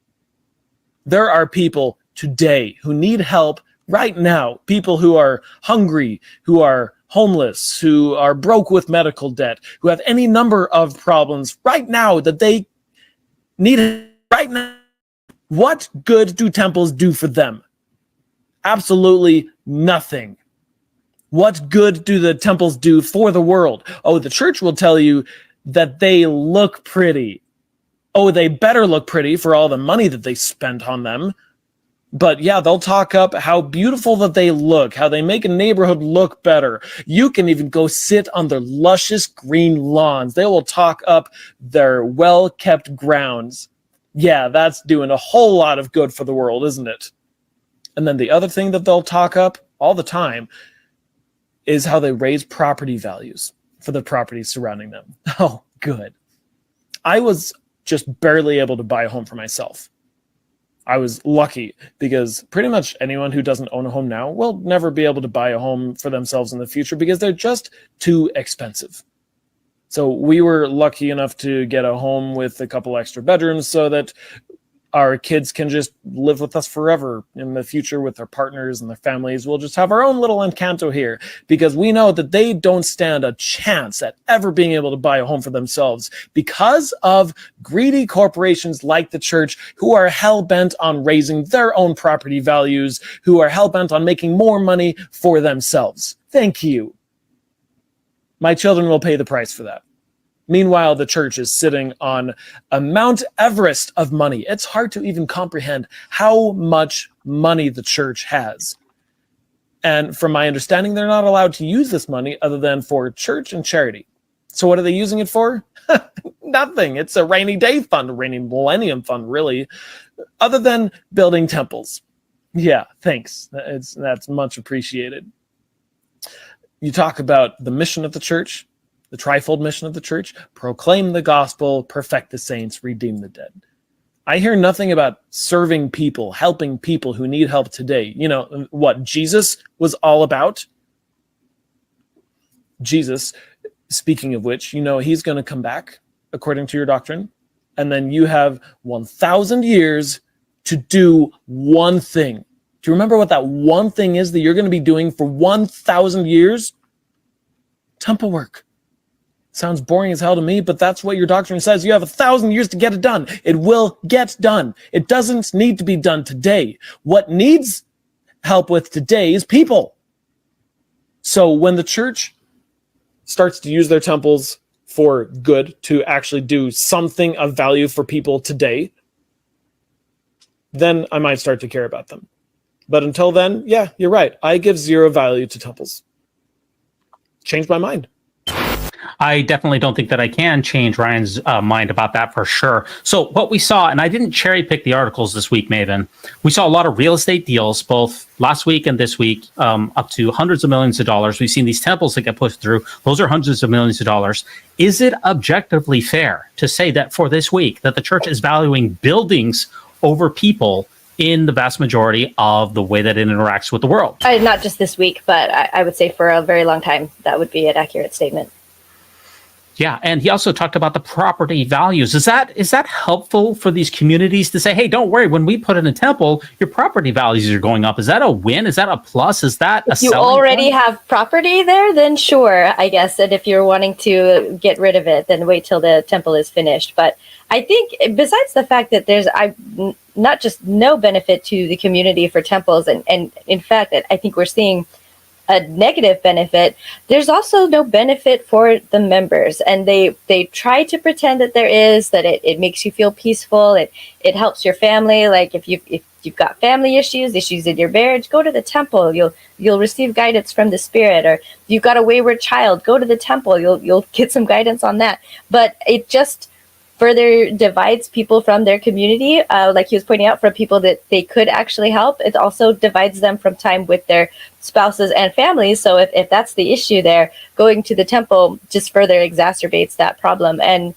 O: There are people today who need help right now. People who are hungry, who are homeless, who are broke with medical debt, who have any number of problems right now that they need right now. What good do temples do for them? Absolutely nothing. What good do the temples do for the world? Oh, the church will tell you that they look pretty. Oh, they better look pretty for all the money that they spent on them. But yeah, they'll talk up how beautiful that they look, how they make a neighborhood look better. You can even go sit on their luscious green lawns. They will talk up their well-kept grounds. Yeah, that's doing a whole lot of good for the world, isn't it? And then the other thing that they'll talk up all the time is how they raise property values for the properties surrounding them. Oh, good. I was just barely able to buy a home for myself. I was lucky because pretty much anyone who doesn't own a home now will never be able to buy a home for themselves in the future because they're just too expensive. So we were lucky enough to get a home with a couple extra bedrooms so that our kids can just live with us forever in the future with their partners and their families. We'll just have our own little Encanto here because we know that they don't stand a chance at ever being able to buy a home for themselves because of greedy corporations like the church who are hell-bent on raising their own property values, who are hell-bent on making more money for themselves. Thank you. My children will pay the price for that. Meanwhile, the church is sitting on a Mount Everest of money. It's hard to even comprehend how much money the church has. And from my understanding, they're not allowed to use this money other than for church and charity. So what are they using it for? Nothing. It's a rainy day fund, a rainy millennium fund, really, other than building temples. Yeah, thanks. That's much appreciated. You talk about the mission of the church. The trifold mission of the church: proclaim the gospel, perfect the saints, redeem the dead. I hear nothing about serving people, helping people who need help today. You know, what Jesus was all about? Jesus, speaking of which, you know, he's going to come back, according to your doctrine, and then you have 1,000 years to do one thing. Do you remember what that one thing is that you're going to be doing for 1,000 years? Temple work. Sounds boring as hell to me, but that's what your doctrine says. You have 1,000 years to get it done. It will get done. It doesn't need to be done today. What needs help with today is people. So when the church starts to use their temples for good, to actually do something of value for people today, then I might start to care about them. But until then, yeah, you're right. I give zero value to temples. Changed my mind.
A: I definitely don't think that I can change Ryan's mind about that for sure. So what we saw, and I didn't cherry pick the articles this week, Maven, we saw a lot of real estate deals, both last week and this week, up to hundreds of millions of dollars. We've seen these temples that get pushed through. Those are hundreds of millions of dollars. Is it objectively fair to say that for this week that the church is valuing buildings over people in the vast majority of the way that it interacts with the world?
B: Not just this week, but I would say for a very long time, that would be an accurate statement.
A: Yeah, and he also talked about the property values. Is that helpful for these communities to say, hey, don't worry, when we put in a temple, your property values are going up? Is that a win? Is that a plus? Is that a selling point? If you already
B: have property there, then sure, I guess. And if you're wanting to get rid of it, then wait till the temple is finished. But I think besides the fact that there's not just no benefit to the community for temples, and in fact, I think we're seeing a negative benefit, there's also no benefit for the members. And they try to pretend that there is, that it makes you feel peaceful, it helps your family. Like if you've got family issues in your marriage, go to the temple, you'll receive guidance from the Spirit. Or if you've got a wayward child, go to the temple, you'll get some guidance on that. But it just further divides people from their community, like he was pointing out, from people that they could actually help. It also divides them from time with their spouses and families. So if that's the issue there, going to the temple just further exacerbates that problem. And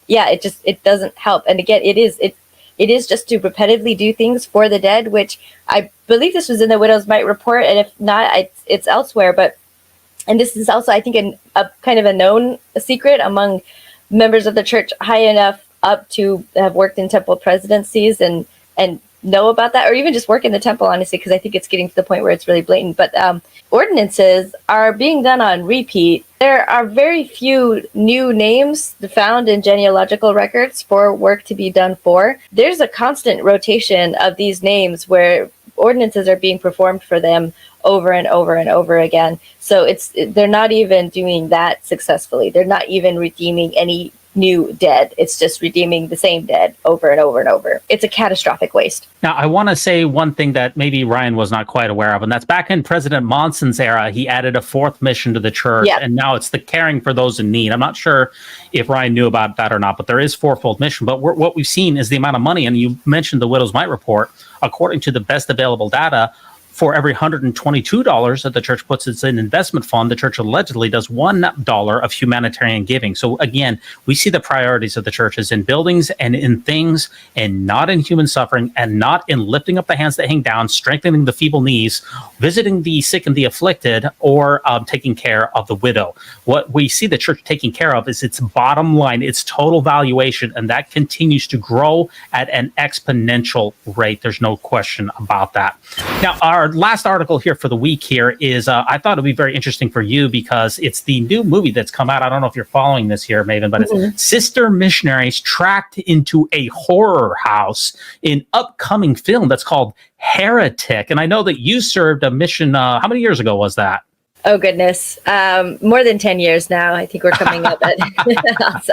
B: it doesn't help. And again, it is just to repetitively do things for the dead, which I believe this was in the Widow's Mite report, and if not, it's elsewhere. And this is also, I think, a kind of a known secret among members of the church high enough up to have worked in temple presidencies and know about that, or even just work in the temple, honestly, because I think it's getting to the point where it's really blatant. But ordinances are being done on repeat. There are very few new names found in genealogical records for work to be done for. There's a constant rotation of these names where ordinances are being performed for them over and over and over again. So they're not even doing that successfully. They're not even redeeming any new dead. It's just redeeming the same dead over and over and over. It's a catastrophic waste.
A: Now, I want to say one thing that maybe Ryan was not quite aware of, and that's back in President Monson's era, he added a fourth mission to the church, and now it's the caring for those in need. I'm not sure if Ryan knew about that or not, but there is fourfold mission. But what we've seen is the amount of money, and you mentioned the Widow's Mite report. According to the best available data, for every $122 that the church puts as an investment fund, the church allegedly does $1 of humanitarian giving. So again, we see the priorities of the church is in buildings and in things, and not in human suffering, and not in lifting up the hands that hang down, strengthening the feeble knees, visiting the sick and the afflicted, or taking care of the widow. What we see the church taking care of is its bottom line, its total valuation, and that continues to grow at an exponential rate. There's no question about that. Now, our last article here for the week here is, I thought it'd be very interesting for you because it's the new movie that's come out. I don't know if you're following this here, Maven, but it's Sister Missionaries tracked into a horror house in upcoming film that's called Heretic. And I know that you served a mission, how many years ago was that?
B: Oh, goodness. More than 10 years now. I think we're coming up at,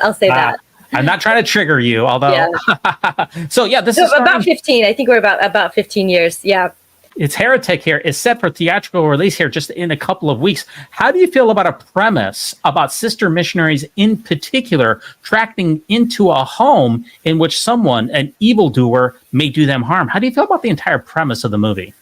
B: I'll say that.
A: I'm not trying to trigger you, although. Yeah. So, yeah, this is
B: about 15. I think we're about 15 years. Yeah.
A: It's Heretic here. It's set for theatrical release here just in a couple of weeks. How do you feel about a premise about sister missionaries in particular tracking into a home in which someone, an evildoer, may do them harm? How do you feel about the entire premise of the movie?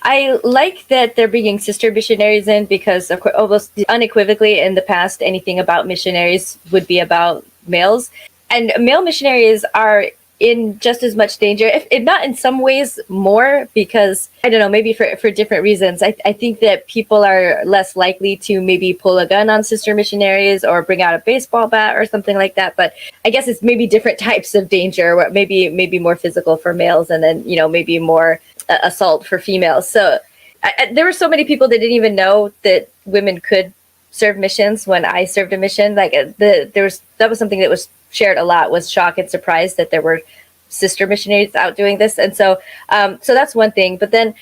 B: I like that they're bringing sister missionaries in because, of course, almost unequivocally in the past, anything about missionaries would be about males. And male missionaries are in just as much danger, if not in some ways more, because, I don't know, maybe for different reasons. I think that people are less likely to maybe pull a gun on sister missionaries or bring out a baseball bat or something like that. But I guess it's maybe different types of danger, maybe more physical for males and then, maybe more assault for females. So there were so many people that didn't even know that women could serve missions when I served a mission. Like that was something that was shared a lot, was shock and surprise that there were sister missionaries out doing this. And so that's one thing. But then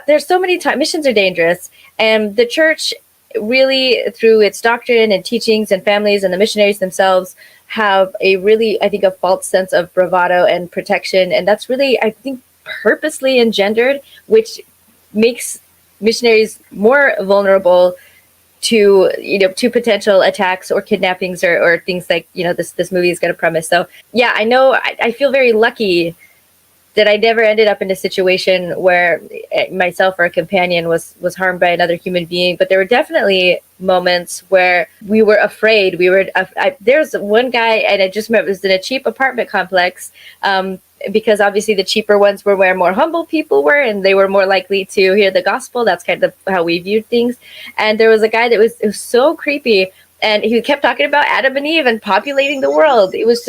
B: there's so many times missions are dangerous, and the church really, through its doctrine and teachings and families and the missionaries themselves, have a really, I think, a false sense of bravado and protection. And that's really, I think, purposely engendered, which makes missionaries more vulnerable to potential attacks or kidnappings or things like this movie is going to premise. So yeah, I know I feel very lucky that I never ended up in a situation where myself or a companion was harmed by another human being. But there were definitely moments where we were afraid. There's one guy, and I just remember it was in a cheap apartment complex, because obviously the cheaper ones were where more humble people were, and they were more likely to hear the gospel. That's kind of how we viewed things. And there was a guy that it was so creepy, and he kept talking about Adam and Eve and populating the world. It was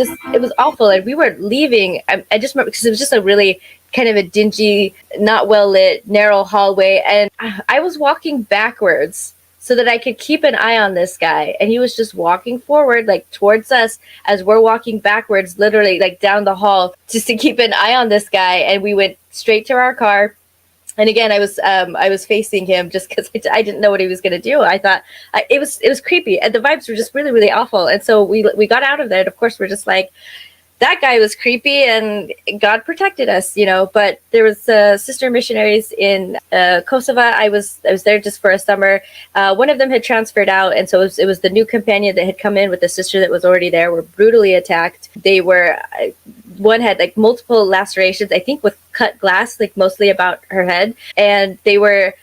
B: awful. And we were leaving. I just remember because it was just a really kind of a dingy, not well lit, narrow hallway. And I was walking backwards so that I could keep an eye on this guy. And he was just walking forward, like towards us, as we're walking backwards, literally like down the hall, just to keep an eye on this guy. And we went straight to our car. And again, I was facing him just because I didn't know what he was going to do. I thought it was creepy, and the vibes were just really, really awful. And so we got out of there. And of course, we're just like, that guy was creepy, and God protected us, But there was sister missionaries in Kosovo. I was there just for a summer. One of them had transferred out, and so it was the new companion that had come in with the sister that was already there. Were brutally attacked. They were. One had like multiple lacerations, I think with cut glass, like mostly about her head. And they were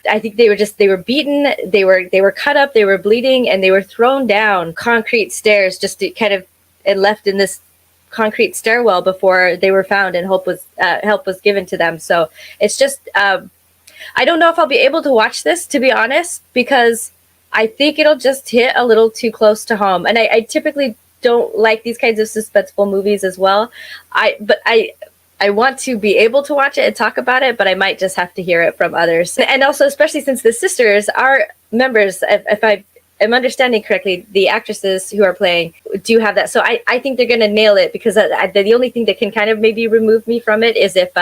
B: beaten, they were cut up, they were bleeding, and they were thrown down concrete stairs just to kind of, and left in this concrete stairwell before they were found, and help was given to them. So it's just, I don't know if I'll be able to watch this, to be honest, because I think it'll just hit a little too close to home. And I typically don't like these kinds of suspenseful movies as well. But I want to be able to watch it and talk about it, but I might just have to hear it from others. And also, especially since the sisters are members, if I am understanding correctly, the actresses who are playing do have that. So I think they're going to nail it, because the only thing that can kind of maybe remove me from it is if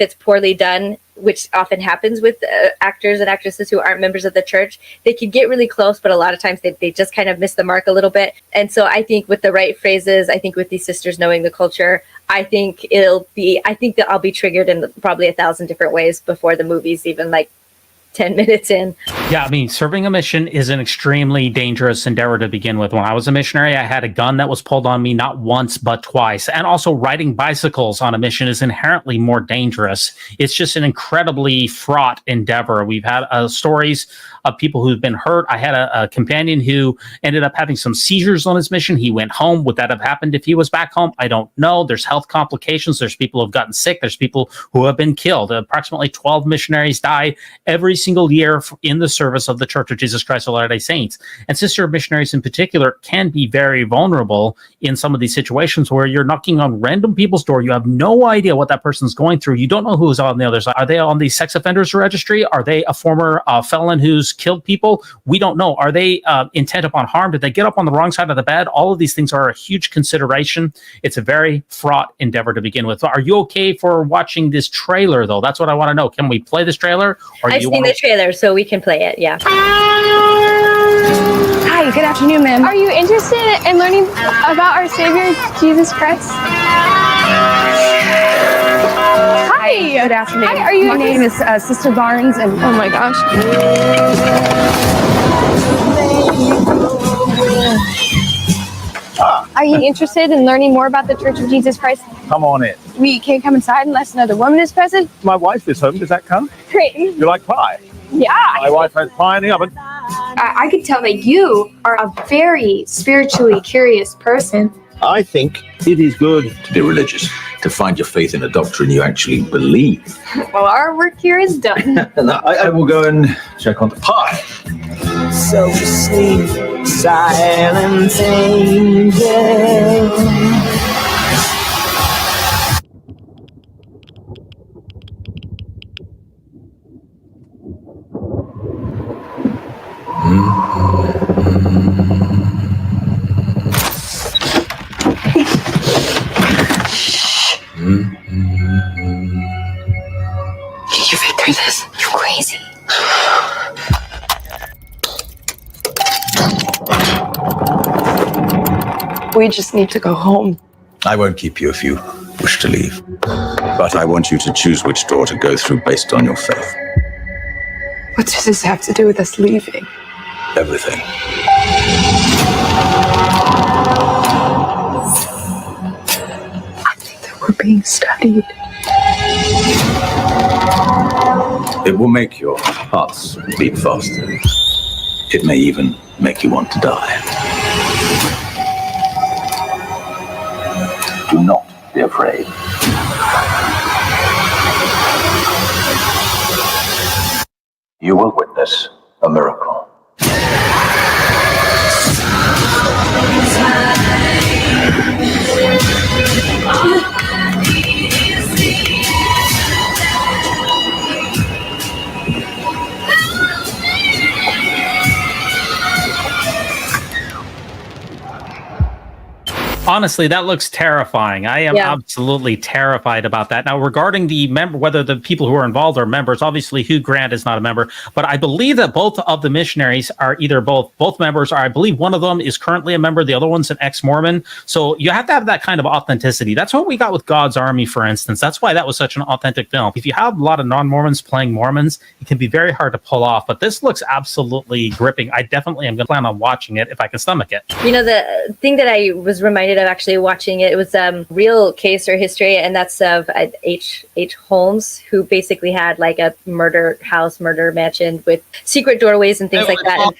B: it's poorly done, which often happens with actors and actresses who aren't members of the church. They can get really close, but a lot of times they just kind of miss the mark a little bit. And so I think with the right phrases, I think with these sisters knowing the culture, I think that I'll be triggered in probably 1,000 different ways before the movie's even like 10 minutes in.
A: Yeah, I mean, serving a mission is an extremely dangerous endeavor to begin with. When I was a missionary, I had a gun that was pulled on me not once, but twice. And also riding bicycles on a mission is inherently more dangerous. It's just an incredibly fraught endeavor. We've had stories of people who've been hurt. I had a companion who ended up having some seizures on his mission. He went home. Would that have happened if he was back home? I don't know. There's health complications. There's people who've gotten sick. There's people who have been killed. Approximately 12 missionaries die every single year in the service of the Church of Jesus Christ of Latter-day Saints. And sister missionaries in particular can be very vulnerable in some of these situations where you're knocking on random people's door. You have no idea what that person's going through. You don't know who's on the other side. Are they on the sex offenders registry? Are they a former felon who's killed people? We don't know. Are they intent upon harm? Did they get up on the wrong side of the bed? All of these things are a huge consideration. It's a very fraught endeavor to begin with. Are you okay for watching this trailer, though? That's what I want to know. Can we play this trailer?
B: I've seen the trailer, so we can play it. Yeah.
P: Hi, good afternoon, ma'am. Are you interested in learning about our Savior, Jesus Christ? Hi, good afternoon. Hi, are you? My name is Sister Barnes, and oh my gosh. Are you interested in learning more about the Church of Jesus Christ?
Q: Come on in.
P: We can come inside unless another woman is present.
Q: My wife is home. Does that count?
P: Great.
Q: You like pie?
P: Yeah.
Q: My wife has pie in the oven.
P: I could tell that you are a very spiritually curious person.
Q: I think it is good to be religious, to find your faith in a doctrine you actually believe.
P: Well, our work here is done.
Q: And I will go and check on the pie.
R: So sleep, silent angel.
P: Can you fit through this? You're crazy. We just need to go home.
Q: I won't keep you if you wish to leave. But I want you to choose which door to go through based on your faith.
P: What does this have to do with us leaving?
Q: Everything.
P: I think that we're being studied.
Q: It will make your hearts beat faster. It may even make you want to die. Do not be afraid. You will witness a miracle.
A: Honestly, that looks terrifying. I am absolutely terrified about that. Now, regarding the member, whether the people who are involved are members, obviously Hugh Grant is not a member, but I believe that both of the missionaries are either both members, or I believe one of them is currently a member, the other one's an ex-Mormon. So you have to have that kind of authenticity. That's what we got with God's Army, for instance. That's why that was such an authentic film. If you have a lot of non-Mormons playing Mormons, it can be very hard to pull off, but this looks absolutely gripping. I definitely am going to plan on watching it if I can stomach it.
B: You know, the thing that I was reminded of actually watching it was real case or history, and that's of H. Holmes, who basically had like a murder mansion with secret doorways and things like that. And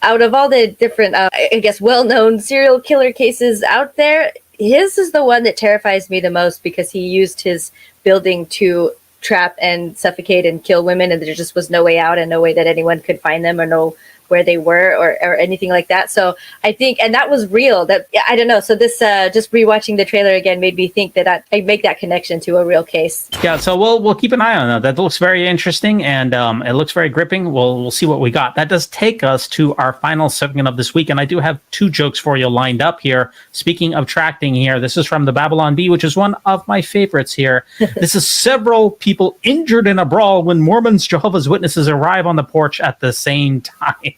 B: out of all the different, I guess, well-known serial killer cases out there, his is the one that terrifies me the most, because he used his building to trap and suffocate and kill women, and there just was no way out and no way that anyone could find them or know where they were or anything like that. So I think, and that was real, that I don't know. So this, just rewatching the trailer again made me think that I make that connection to a real case.
A: Yeah. So we'll keep an eye on that. That looks very interesting, and it looks very gripping. We'll see what we got. That does take us to our final segment of this week. And I do have two jokes for you lined up here. Speaking of tracking here, this is from the Babylon Bee, which is one of my favorites here. This is several people injured in a brawl when Mormons, Jehovah's Witnesses arrive on the porch at the same time.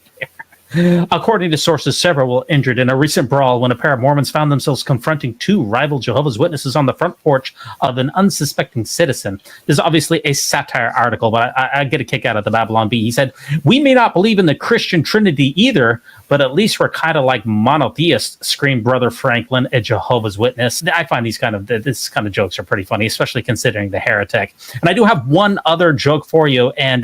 A: According to sources, several were injured in a recent brawl when a pair of Mormons found themselves confronting two rival Jehovah's Witnesses on the front porch of an unsuspecting citizen. This is obviously a satire article, but I get a kick out of the Babylon Bee. He said, "We may not believe in the Christian Trinity either, but at least we're kind of like monotheists," screamed Brother Franklin, a Jehovah's Witness. I find this kind of jokes are pretty funny, especially considering the heretic. And I do have one other joke for you, and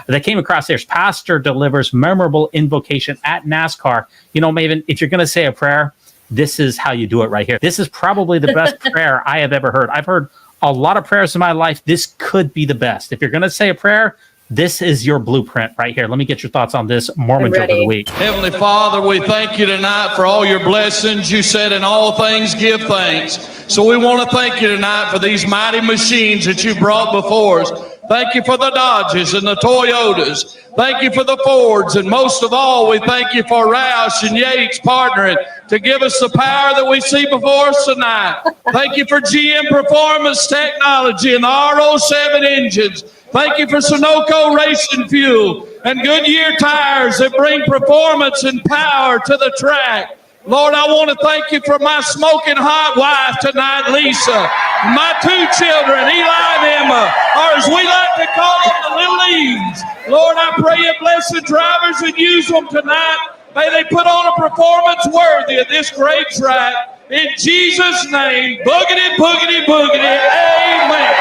A: that came across there. Pastor delivers memorable invocation at NASCAR. You know, Maven, if you're going to say a prayer, this is how you do it right here. This is probably the best prayer I have ever heard. I've heard a lot of prayers in my life. This could be the best. If you're going to say a prayer, this is your blueprint right here. Let me get your thoughts on this Mormon joke of the week.
S: Heavenly Father, we thank you tonight for all your blessings. You said in all things give thanks. So we want to thank you tonight for these mighty machines that you brought before us. Thank you for the Dodges and the Toyotas. Thank you for the Fords. And most of all, we thank you for Roush and Yates partnering to give us the power that we see before us tonight. Thank you for GM Performance Technology and the RO7 engines. Thank you for Sunoco Racing Fuel and Goodyear tires that bring performance and power to the track. Lord, I want to thank you for my smoking hot wife tonight, Lisa, my two children, Eli and Emma, or as we like to call them, the little Eves. Lord, I pray you bless the drivers and use them tonight. May they put on a performance worthy of this great track. In Jesus' name, boogity, boogity, boogity, amen.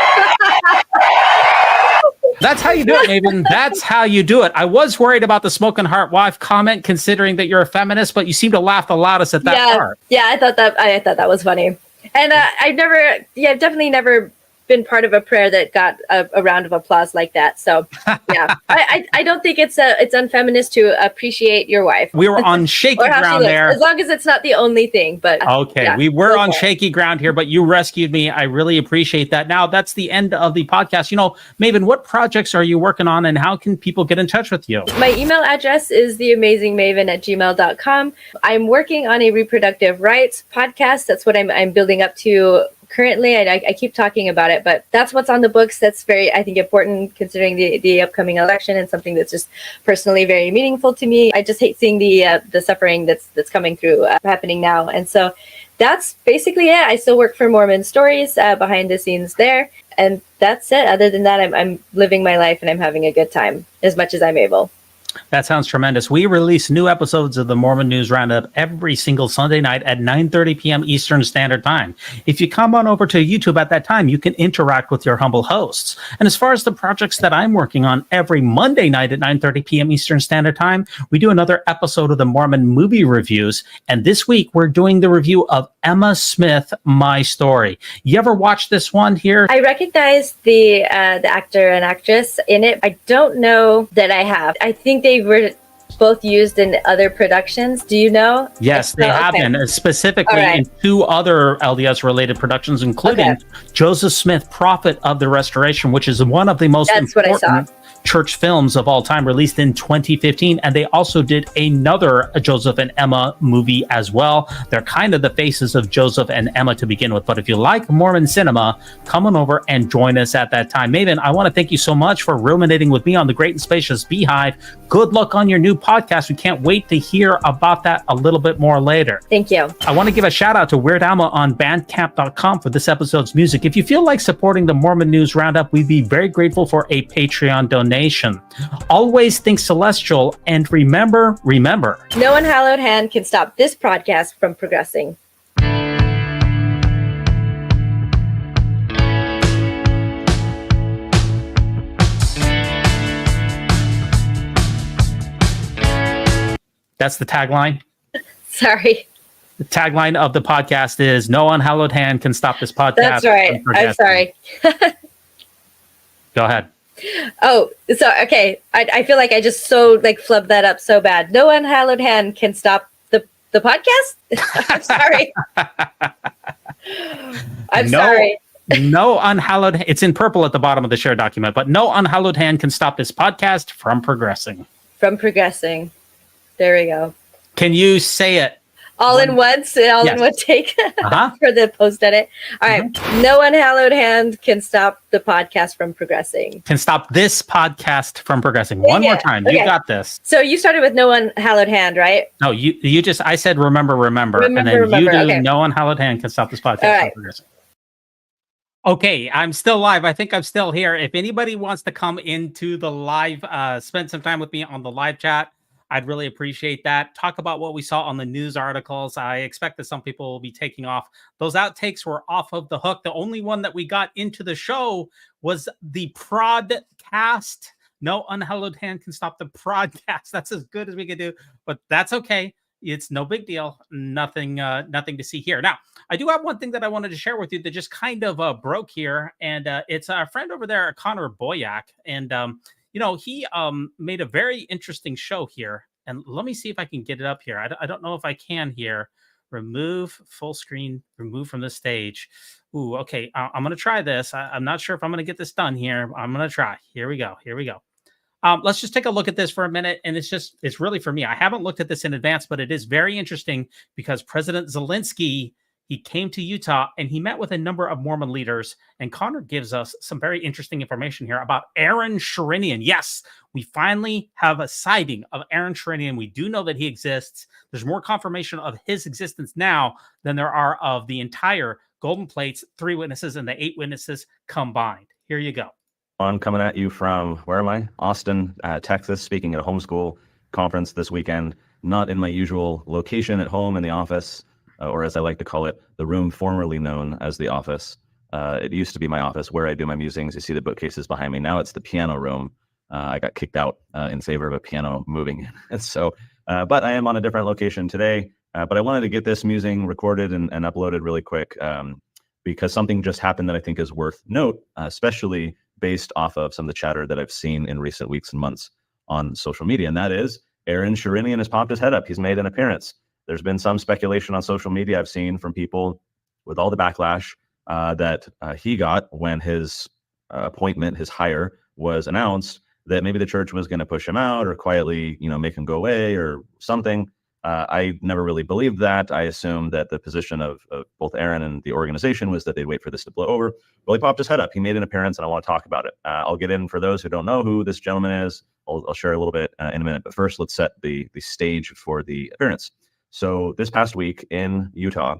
A: That's how you do it, Maven. That's how you do it. I was worried about the smoking heart wife comment, considering that you're a feminist, but you seem to laugh the loudest at that part.
B: Yeah, I thought that was funny. And I've definitely never been part of a prayer that got a round of applause like that. So yeah, I don't think it's unfeminist to appreciate your wife.
A: We were on shaky ground there.
B: As long as it's not the only thing, but
A: okay, yeah, we were on shaky ground here, but you rescued me. I really appreciate that. Now that's the end of the podcast. You know, Maven, what projects are you working on and how can people get in touch with you?
B: My email address is theamazingmaven@gmail.com. I'm working on a reproductive rights podcast. That's what I'm building up to currently. I keep talking about it, but that's what's on the books. That's very, I think, important considering the upcoming election and something that's just personally very meaningful to me. I just hate seeing the suffering that's coming through happening now. And so that's basically it. I still work for Mormon Stories behind the scenes there. And that's it. Other than that, I'm living my life and I'm having a good time as much as I'm able.
A: That sounds tremendous. We release new episodes of the Mormon News Roundup every single Sunday night at 9:30 p.m. Eastern Standard Time. If you come on over to YouTube at that time, you can interact with your humble hosts. And as far as the projects that I'm working on, every Monday night at 9:30 p.m. Eastern Standard Time, we do another episode of the Mormon movie reviews. And this week, we're doing the review of Emma Smith, My Story. You ever watch this one here?
B: I recognize the actor and actress in it. I don't know that I have. I think they were both used in other productions. Do you know?
A: Yes, they have been, specifically in two other LDS related productions, including Joseph Smith, Prophet of the Restoration, which is one of the most important church films of all time, released in 2015. And they also did another Joseph and Emma movie as well. They're kind of the faces of Joseph and Emma to begin with. But if you like Mormon cinema, come on over and join us at that time. Maven, I want to thank you so much for ruminating with me on the Great and Spacious Beehive. Good luck on your new podcast. We can't wait to hear about that a little bit more later.
B: Thank you.
A: I want to give a shout out to Weird Alma on bandcamp.com for this episode's music. If you feel like supporting the Mormon News Roundup, we'd be very grateful for a Patreon donation. Always think celestial, and remember,
B: no unhallowed hand can stop this podcast from progressing.
A: That's the tagline.
B: Sorry.
A: The tagline of the podcast is no unhallowed hand can stop this podcast.
B: That's right. I'm sorry.
A: Go ahead.
B: Oh, so okay. I feel like I just flubbed that up so bad. No unhallowed hand can stop the podcast. I'm sorry. I'm sorry.
A: No unhallowed. It's in purple at the bottom of the share document, but no unhallowed hand can stop this podcast from progressing.
B: From progressing. There we go.
A: Can you say it?
B: all in once, all in one take for the post edit. All right. No unhallowed hand can stop the podcast from progressing.
A: Can stop this podcast from progressing. One more time. You got this.
B: So you started with no unhallowed hand, right?
A: No, you just, I said remember, and then you do no unhallowed hand can stop this podcast from progressing. Okay, I'm still live. I think I'm still here. If anybody wants to come into the live, spend some time with me on the live chat, I'd really appreciate that. Talk about what we saw on the news articles. I expect that some people will be taking off. Those outtakes were off of the hook. The only one that we got into the show was the prodcast. No unhallowed hand can stop the prodcast. That's as good as we could do, but that's okay. It's no big deal. Nothing to see here. Now, I do have one thing that I wanted to share with you that just kind of broke here, and it's a friend over there, Connor Boyack, and he made a very interesting show here. And let me see if I can get it up here. I don't know if I can here. Remove full screen, remove from the stage. Ooh, okay. I'm going to try this. I'm not sure if I'm going to get this done here. I'm going to try. Here we go. Let's just take a look at this for a minute. And it's really for me. I haven't looked at this in advance, but it is very interesting because President Zelensky, he came to Utah and he met with a number of Mormon leaders. And Connor gives us some very interesting information here about Aaron Sherinian. Yes, we finally have a sighting of Aaron Sherinian. We do know that he exists. There's more confirmation of his existence now than there are of the entire Golden Plates, 3 witnesses, and the 8 witnesses combined. Here you go.
T: I'm coming at you from, where am I? Austin, Texas, speaking at a homeschool conference this weekend. Not in my usual location at home in the office, or as I like to call it, the room formerly known as the office. It used to be my office where I do my musings. You see the bookcases behind me. Now it's the piano room. I got kicked out in favor of a piano moving. And so, but I am on a different location today. But I wanted to get this musing recorded and uploaded really quick because something just happened that I think is worth note, especially based off of some of the chatter that I've seen in recent weeks and months on social media. And that is Aaron Sherinian has popped his head up. He's made an appearance. There's been some speculation on social media I've seen from people with all the backlash that he got when his appointment, his hire was announced, that maybe the church was going to push him out or quietly, make him go away or something. I never really believed that. I assumed that the position of both Aaron and the organization was that they'd wait for this to blow over. Well, he popped his head up. He made an appearance, and I want to talk about it. I'll get in for those who don't know who this gentleman is. I'll share a little bit in a minute. But first, let's set the stage for the appearance. So this past week in Utah,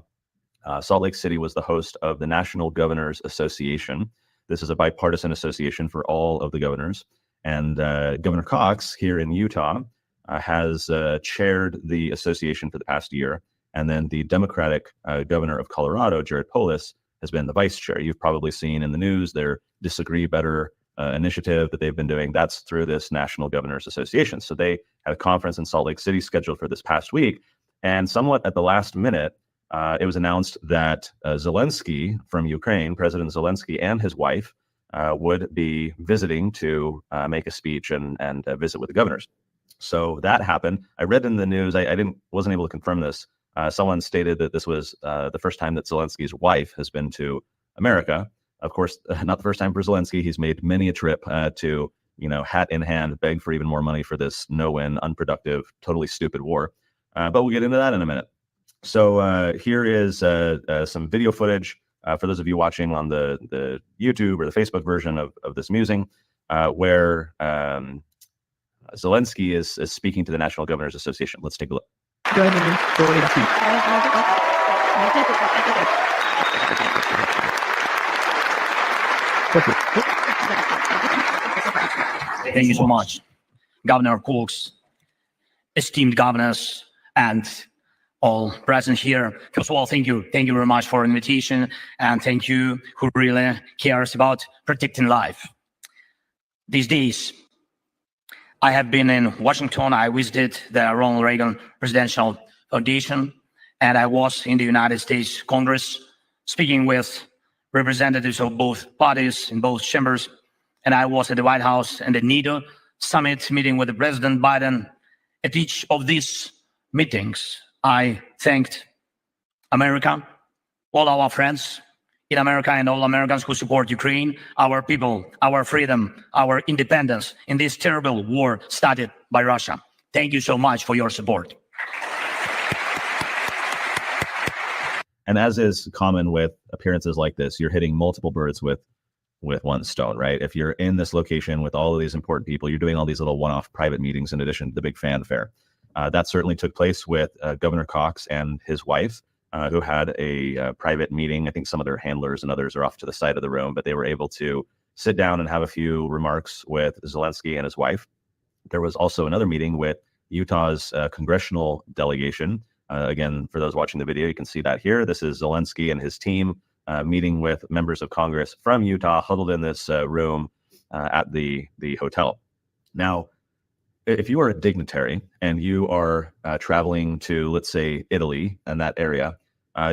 T: Salt Lake City was the host of the National Governors Association. This is a bipartisan association for all of the governors. And Governor Cox here in Utah has chaired the association for the past year. And then the Democratic governor of Colorado, Jared Polis, has been the vice chair. You've probably seen in the news their Disagree Better initiative that they've been doing. That's through this National Governors Association. So they had a conference in Salt Lake City scheduled for this past week. And somewhat at the last minute, it was announced that Zelensky from Ukraine, President Zelensky and his wife would be visiting to make a speech and visit with the governors. So that happened. I read in the news, I wasn't able to confirm this. Someone stated that this was the first time that Zelensky's wife has been to America. Of course, not the first time for Zelensky. He's made many a trip to, hat in hand, beg for even more money for this no-win, unproductive, totally stupid war. But we'll get into that in a minute. So here is some video footage for those of you watching on the YouTube or the Facebook version of this musing, where Zelensky is speaking to the National Governors Association. Let's take a look.
U: Thank you so much, Governor Cox, esteemed governors, and all present here. First of all, thank you very much for the invitation, and thank you who really cares about protecting life. These days, I have been in Washington. I visited the Ronald Reagan Presidential Foundation, and I was in the United States Congress speaking with representatives of both parties in both chambers. And I was at the White House and the NATO summit meeting with the President Biden. At each of these meetings, I thanked America, all our friends in America and all Americans who support Ukraine, our people, our freedom, our independence in this terrible war started by Russia. Thank you so much for your support.
T: And as is common with appearances like this, you're hitting multiple birds with one stone, right? If you're in this location with all of these important people, you're doing all these little one-off private meetings in addition to the big fanfare. That certainly took place with Governor Cox and his wife, who had a private meeting. I think some of their handlers and others are off to the side of the room, but they were able to sit down and have a few remarks with Zelensky and his wife. There was also another meeting with Utah's congressional delegation. Again, for those watching the video, you can see that here. This is Zelensky and his team meeting with members of Congress from Utah, huddled in this room at the hotel. Now, if you are a dignitary and you are traveling to, let's say, Italy and that area,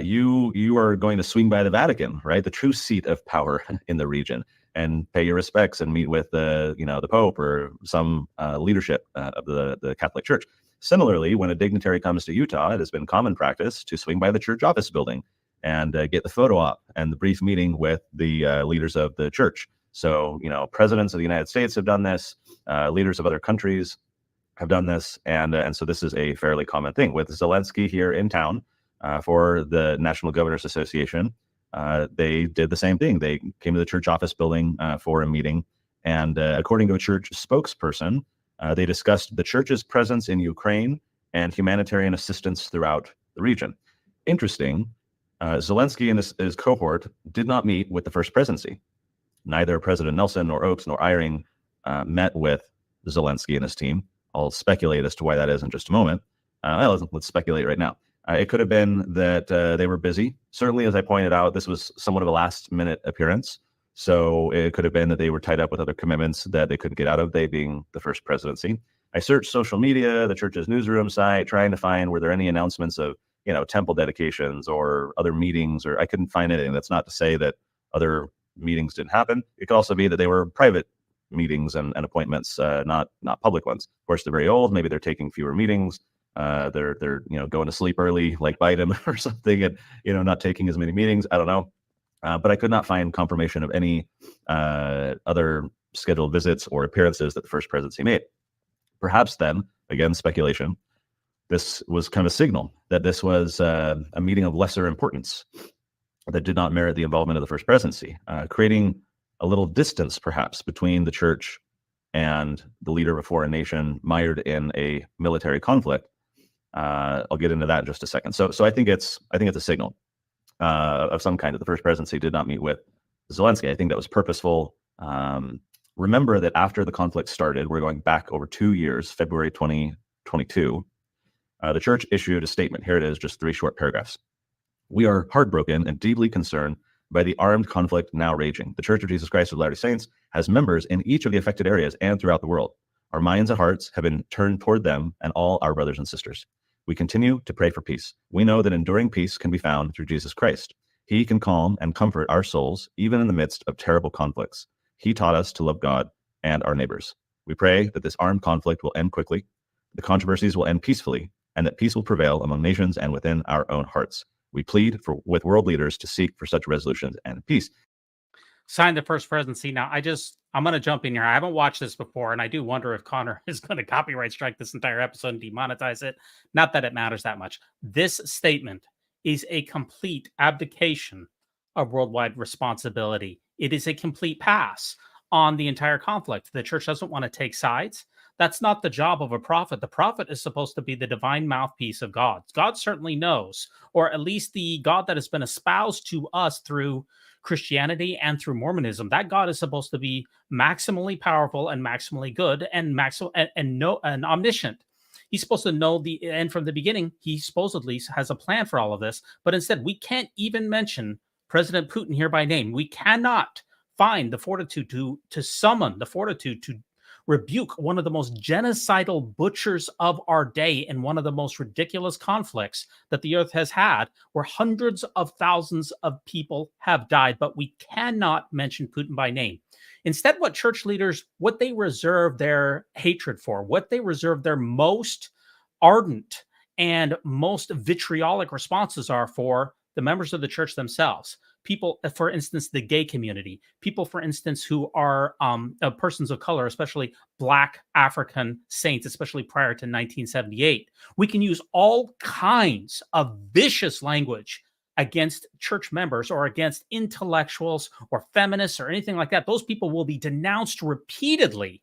T: you are going to swing by the Vatican, right? The true seat of power in the region, and pay your respects and meet with the Pope or some leadership of the Catholic Church. Similarly, when a dignitary comes to Utah, it has been common practice to swing by the church office building and get the photo op and the brief meeting with the leaders of the church. So, presidents of the United States have done this, leaders of other countries have done this, and so this is a fairly common thing. With Zelensky here in town for the National Governors Association, they did the same thing. They came to the church office building for a meeting, and according to a church spokesperson, they discussed the church's presence in Ukraine and humanitarian assistance throughout the region. Interesting, Zelensky and his cohort did not meet with the First Presidency. Neither President Nelson nor Oaks nor Eyring met with Zelensky and his team. I'll speculate as to why that is in just a moment. Let's speculate right now. It could have been that they were busy. Certainly, as I pointed out, this was somewhat of a last-minute appearance. So it could have been that they were tied up with other commitments that they couldn't get out of, they being the First Presidency. I searched social media, the church's newsroom site, trying to find were there any announcements of temple dedications or other meetings, or I couldn't find anything. That's not to say that other meetings didn't happen. It could also be that they were private meetings and appointments, not public ones. Of course, they're very old. Maybe they're taking fewer meetings. They're going to sleep early like Biden or something, and not taking as many meetings. I don't know, but I could not find confirmation of any other scheduled visits or appearances that the First Presidency made. Perhaps then, again, speculation, this was kind of a signal that this was a meeting of lesser importance that did not merit the involvement of the First Presidency, creating a little distance perhaps between the church and the leader of a foreign nation mired in a military conflict. I'll get into that in just a second. So I think it's a signal of some kind that the First Presidency did not meet with Zelensky. I think that was purposeful. Remember that after the conflict started, we're going back over 2 years, February 2022, the church issued a statement. Here it is, just 3 short paragraphs. We are heartbroken and deeply concerned by the armed conflict now raging. The Church of Jesus Christ of Latter-day Saints has members in each of the affected areas and throughout the world. Our minds and hearts have been turned toward them and all our brothers and sisters. We continue to pray for peace. We know that enduring peace can be found through Jesus Christ. He can calm and comfort our souls, even in the midst of terrible conflicts. He taught us to love God and our neighbors. We pray that this armed conflict will end quickly, the controversies will end peacefully, and that peace will prevail among nations and within our own hearts. We plead with world leaders to seek for such resolutions and peace.
A: Signed the First Presidency. Now, I'm going to jump in here. I haven't watched this before, and I do wonder if Connor is going to copyright strike this entire episode and demonetize it. Not that it matters that much. This statement is a complete abdication of worldwide responsibility. It is a complete pass on the entire conflict. The church doesn't want to take sides. That's not the job of a prophet. The prophet is supposed to be the divine mouthpiece of God. God certainly knows, or at least the God that has been espoused to us through Christianity and through Mormonism. That God is supposed to be maximally powerful and maximally good and omniscient. He's supposed to know the end from the beginning. He supposedly has a plan for all of this, but instead we can't even mention President Putin here by name. We cannot find the fortitude to summon the fortitude to rebuke one of the most genocidal butchers of our day in one of the most ridiculous conflicts that the earth has had, where hundreds of thousands of people have died, but we cannot mention Putin by name. Instead, what church leaders, what they reserve their hatred for, what they reserve their most ardent and most vitriolic responses are for the members of the church themselves. People, for instance, the gay community, people, for instance, who are persons of color, especially Black African saints, especially prior to 1978. We can use all kinds of vicious language against church members or against intellectuals or feminists or anything like that, those people will be denounced repeatedly.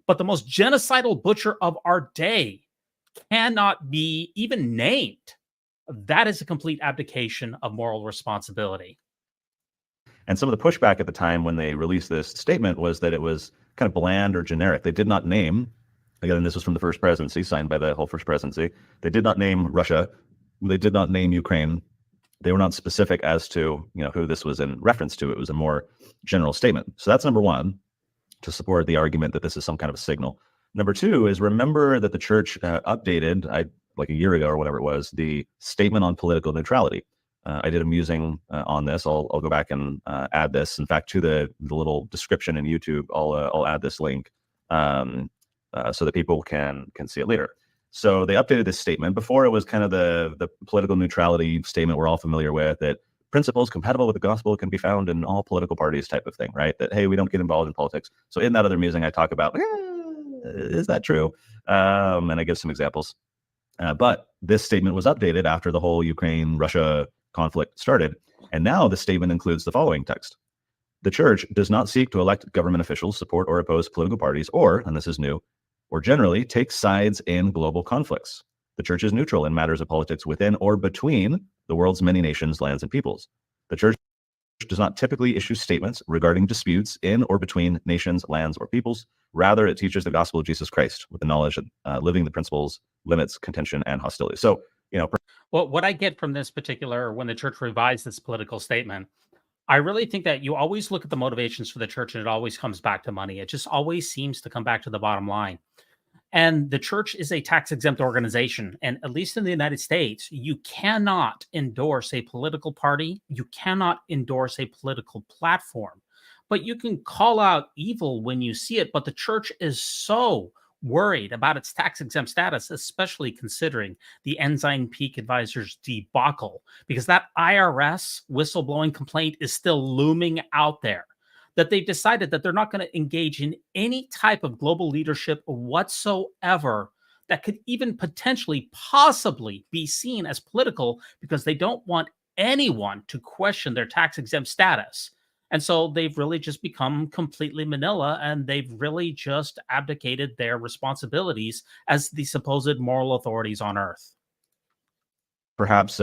A: But the most genocidal butcher of our day cannot be even named. That is a complete abdication of moral responsibility.
T: And some of the pushback at the time when they released this statement was that it was kind of bland or generic. They did not name, again, this was from the first presidency, signed by the whole first presidency. They did not name Russia. They did not name Ukraine. They were not specific as to, who this was in reference to. It was a more general statement. So that's number one, to support the argument that this is some kind of a signal. Number two is, remember that the church updated, like a year ago or whatever it was, the statement on political neutrality. I did a musing on this. I'll go back and add this. In fact, to the little description in YouTube, I'll add this link so that people can see it later. So they updated this statement. Before, it was kind of the political neutrality statement we're all familiar with, that principles compatible with the gospel can be found in all political parties type of thing, right? That, hey, we don't get involved in politics. So in that other musing, I talk about, is that true? And I give some examples. But this statement was updated after the whole Ukraine-Russia conflict started. And now the statement includes the following text. The church does not seek to elect government officials, support or oppose political parties, or, and this is new, or generally take sides in global conflicts. The church is neutral in matters of politics within or between the world's many nations, lands, and peoples. The church does not typically issue statements regarding disputes in or between nations, lands, or peoples. Rather, it teaches the gospel of Jesus Christ with the knowledge of living the principles, limits, contention, and hostility. So,
A: well, what I get from this particular, when the church revised this political statement, I really think that you always look at the motivations for the church and it always comes back to money. It just always seems to come back to the bottom line. And the church is a tax-exempt organization. And at least in the United States, you cannot endorse a political party. You cannot endorse a political platform. But you can call out evil when you see it. But the church is so worried about its tax-exempt status, especially considering the Ensign Peak Advisors debacle, because that IRS whistleblowing complaint is still looming out there, that they've decided that they're not going to engage in any type of global leadership whatsoever that could even potentially, possibly be seen as political, because they don't want anyone to question their tax-exempt status. And so they've really just become completely Manila, and they've really just abdicated their responsibilities as the supposed moral authorities on earth.
T: Perhaps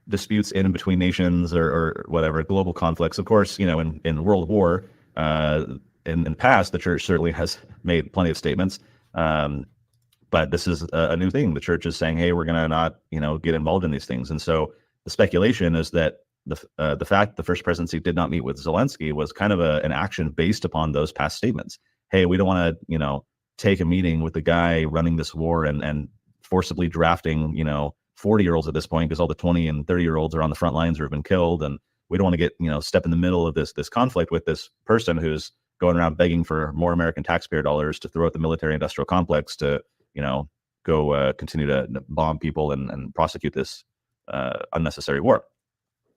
T: disputes in and between nations or whatever, global conflicts. Of course, in World War, in the past, the church certainly has made plenty of statements. But this is a new thing. The church is saying, hey, we're going to not, get involved in these things. And so the speculation is that the fact the first presidency did not meet with Zelensky was kind of an action based upon those past statements. Hey, we don't want to, take a meeting with the guy running this war and forcibly drafting, 40-year-olds at this point, because all the 20 and 30-year-olds are on the front lines or have been killed. And we don't want to get, step in the middle of this conflict with this person who's going around begging for more American taxpayer dollars to throw at the military-industrial complex to, go continue to bomb people and prosecute this unnecessary war.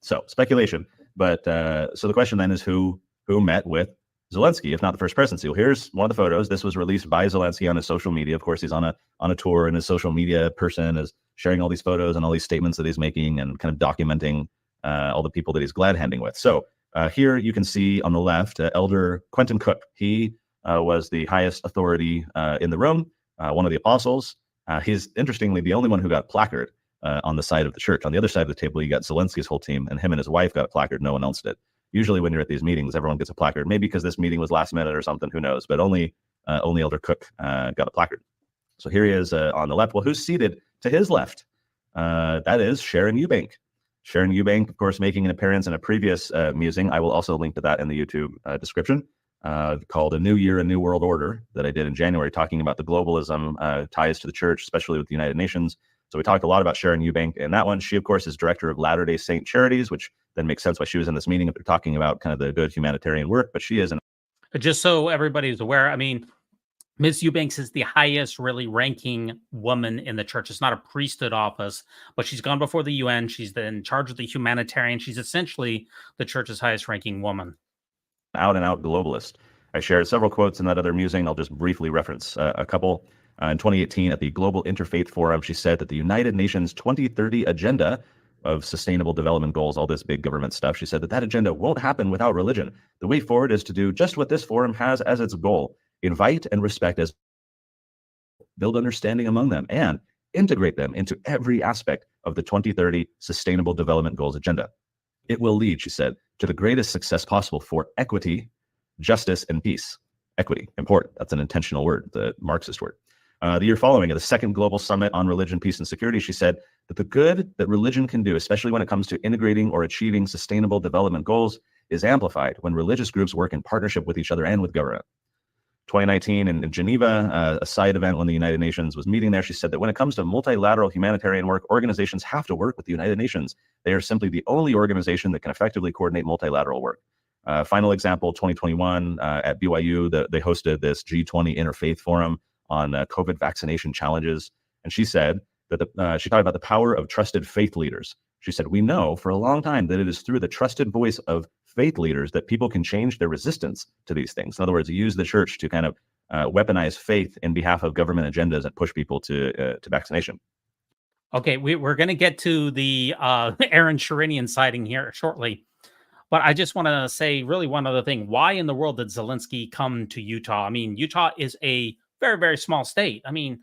T: So speculation, but so the question then is who met with Zelensky, if not the first presidency? Well, here's one of the photos. This was released by Zelensky on his social media. Of course, he's on a tour, and his social media person is sharing all these photos and all these statements that he's making and kind of documenting all the people that he's glad-handing with. So here you can see on the left, Elder Quentin Cook. He was the highest authority in the room, one of the apostles. He's interestingly the only one who got a placard on the side of the church. On the other side of the table, you got Zelensky's whole team, and him and his wife got a placard. No one else did. Usually when you're at these meetings, everyone gets a placard, maybe because this meeting was last minute or something, who knows, but only Elder Cook got a placard. So here he is on the left. Well, who's seated to his left? That is Sharon Eubank. Sharon Eubank, of course, making an appearance in a previous musing. I will also link to that in the YouTube description, called A New Year, A New World Order, that I did in January, talking about the globalism ties to the church, especially with the United Nations. So we talked a lot about Sharon Eubank in that one. She, of course, is director of Latter-day Saint Charities, which then makes sense why she was in this meeting if they're talking about kind of the good humanitarian work. But she is
A: just so everybody is aware, I mean, Ms. Eubanks is the highest really ranking woman in the church. It's not a priesthood office, but she's gone before the UN. She's in charge of the humanitarian. She's essentially the church's highest ranking woman.
T: Out and out globalist. I shared several quotes in that other musing. I'll just briefly reference a couple. In 2018, at the Global Interfaith Forum, she said that the United Nations 2030 agenda of sustainable development goals, all this big government stuff. She said that agenda won't happen without religion. The way forward is to do just what this forum has as its goal: invite and respect as build understanding among them, and integrate them into every aspect of the 2030 Sustainable Development Goals agenda. It will lead, she said, to the greatest success possible for equity, justice, and peace. Equity, important. That's an intentional word, the Marxist word. The year following, at the second Global Summit on Religion, Peace, and Security, she said that the good that religion can do, especially when it comes to integrating or achieving sustainable development goals, is amplified when religious groups work in partnership with each other and with government. 2019 in Geneva, a side event when the United Nations was meeting there, she said that when it comes to multilateral humanitarian work, organizations have to work with the United Nations. They are simply the only organization that can effectively coordinate multilateral work. Final example, 2021 at BYU, they hosted this G20 Interfaith Forum on COVID vaccination challenges. And she said that she talked about the power of trusted faith leaders. She said, we know for a long time that it is through the trusted voice of faith leaders that people can change their resistance to these things. In other words, use the church to kind of weaponize faith in behalf of government agendas and push people to vaccination.
A: Okay, we're going to get to the Aaron Sherinian sighting here shortly. But I just want to say really one other thing. Why in the world did Zelensky come to Utah? I mean, Utah is a very, very small state. I mean,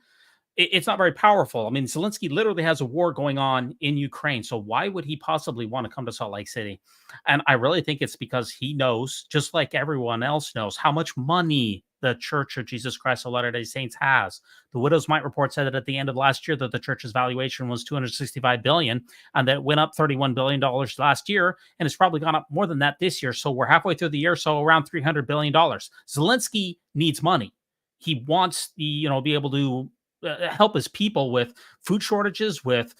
A: it's not very powerful. I mean, Zelensky literally has a war going on in Ukraine. So why would he possibly want to come to Salt Lake City? And I really think it's because he knows, just like everyone else knows, how much money the Church of Jesus Christ of Latter-day Saints has. The Widow's Mite report said that at the end of last year that the church's valuation was $265 billion, and that it went up $31 billion last year, and it's probably gone up more than that this year. So we're halfway through the year, so around $300 billion. Zelensky needs money. He wants the, be able to help his people with food shortages, with,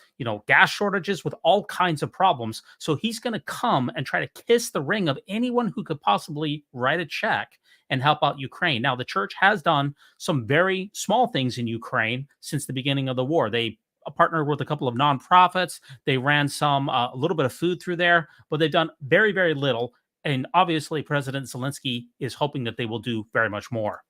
A: gas shortages, with all kinds of problems. So he's going to come and try to kiss the ring of anyone who could possibly write a check and help out Ukraine. Now, the church has done some very small things in Ukraine since the beginning of the war. They partnered with a couple of nonprofits. They ran a little bit of food through there, but they've done very, very little. And obviously, President Zelensky is hoping that they will do very much more.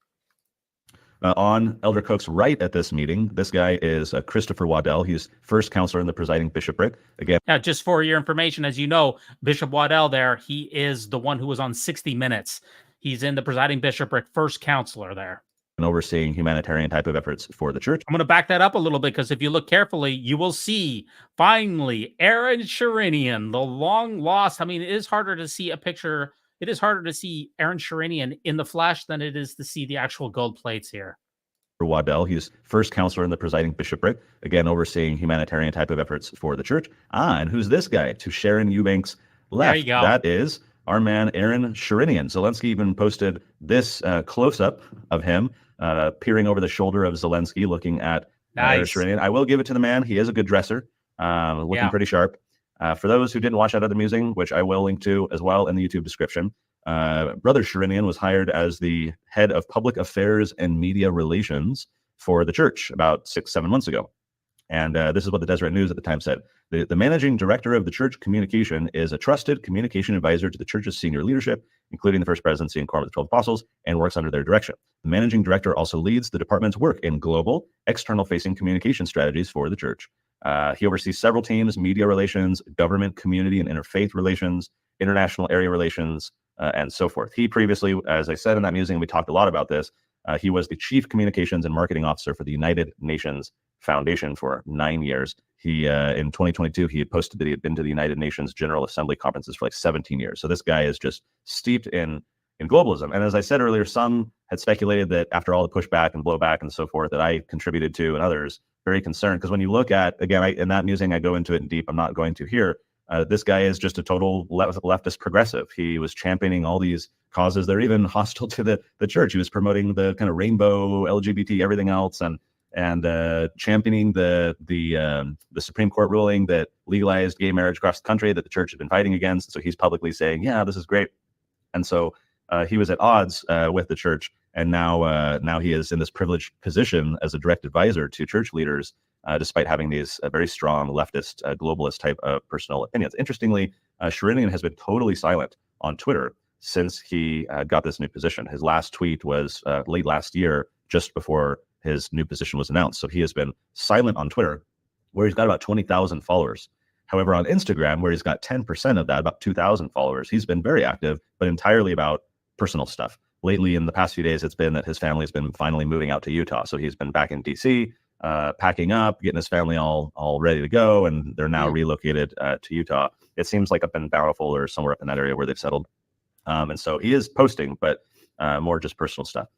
T: On Elder Cook's right at this meeting, this guy is Christopher Waddell. He's first counselor in the presiding bishopric. Again,
A: just for your information, as you know, Bishop Waddell there, he is the one who was on 60 Minutes. He's in the presiding bishopric, first counselor there.
T: And overseeing humanitarian type of efforts for the church.
A: I'm going to back that up a little bit, because if you look carefully, you will see, finally, Aaron Sherinian, the long lost. I mean, it is harder to see a picture. It is harder to see Aaron Sherinian in the flesh than it is to see the actual gold plates here.
T: Waddell, he's first counselor in the presiding bishopric, again, overseeing humanitarian type of efforts for the church. And who's this guy? To Sharon Eubanks' left.
A: There you go.
T: That is our man, Aaron Sherinian. Zelensky even posted this close-up of him peering over the shoulder of Zelensky, looking at Aaron Sherinian. I will give it to the man. He is a good dresser, looking pretty sharp. For those who didn't watch that other musing, which I will link to as well in the YouTube description, Brother Sherinian was hired as the head of public affairs and media relations for the church about 6-7 months ago. And this is what the Deseret News at the time said. The managing director of the church communication is a trusted communication advisor to the church's senior leadership, including the First Presidency and Quorum of the 12 Apostles, and works under their direction. The managing director also leads the department's work in global, external-facing communication strategies for the church. He oversees several teams: media relations, government, community, and interfaith relations, international area relations, and so forth. He previously, as I said in that musing, we talked a lot about this. He was the chief communications and marketing officer for the United Nations Foundation for 9 years. He, in 2022, he had posted that he had been to the United Nations General Assembly conferences for like 17 years. So this guy is just steeped in globalism. And as I said earlier, some had speculated that after all the pushback and blowback and so forth that I contributed to, and others very concerned, because when you look at, again, in that musing, I go into it in deep. I'm not going to here. This guy is just a total leftist progressive. He was championing all these causes that are even hostile to the church. He was promoting the kind of rainbow, LGBT, everything else, and championing the Supreme Court ruling that legalized gay marriage across the country that the church had been fighting against. So he's publicly saying, yeah, this is great. And so he was at odds with the church, and now he is in this privileged position as a direct advisor to church leaders, despite having these very strong leftist, globalist type of personal opinions. Interestingly, Sherinian has been totally silent on Twitter since he got this new position. His last tweet was late last year, just before his new position was announced. So he has been silent on Twitter, where he's got about 20,000 followers. However, on Instagram, where he's got 10% of that, about 2,000 followers, he's been very active, but entirely about personal stuff. Lately, in the past few days, it's been that his family's been finally moving out to Utah. So he's been back in DC, packing up, getting his family all ready to go, and they're now relocated to Utah. It seems like up in Bountiful or somewhere up in that area where they've settled. And so he is posting, but more just personal stuff.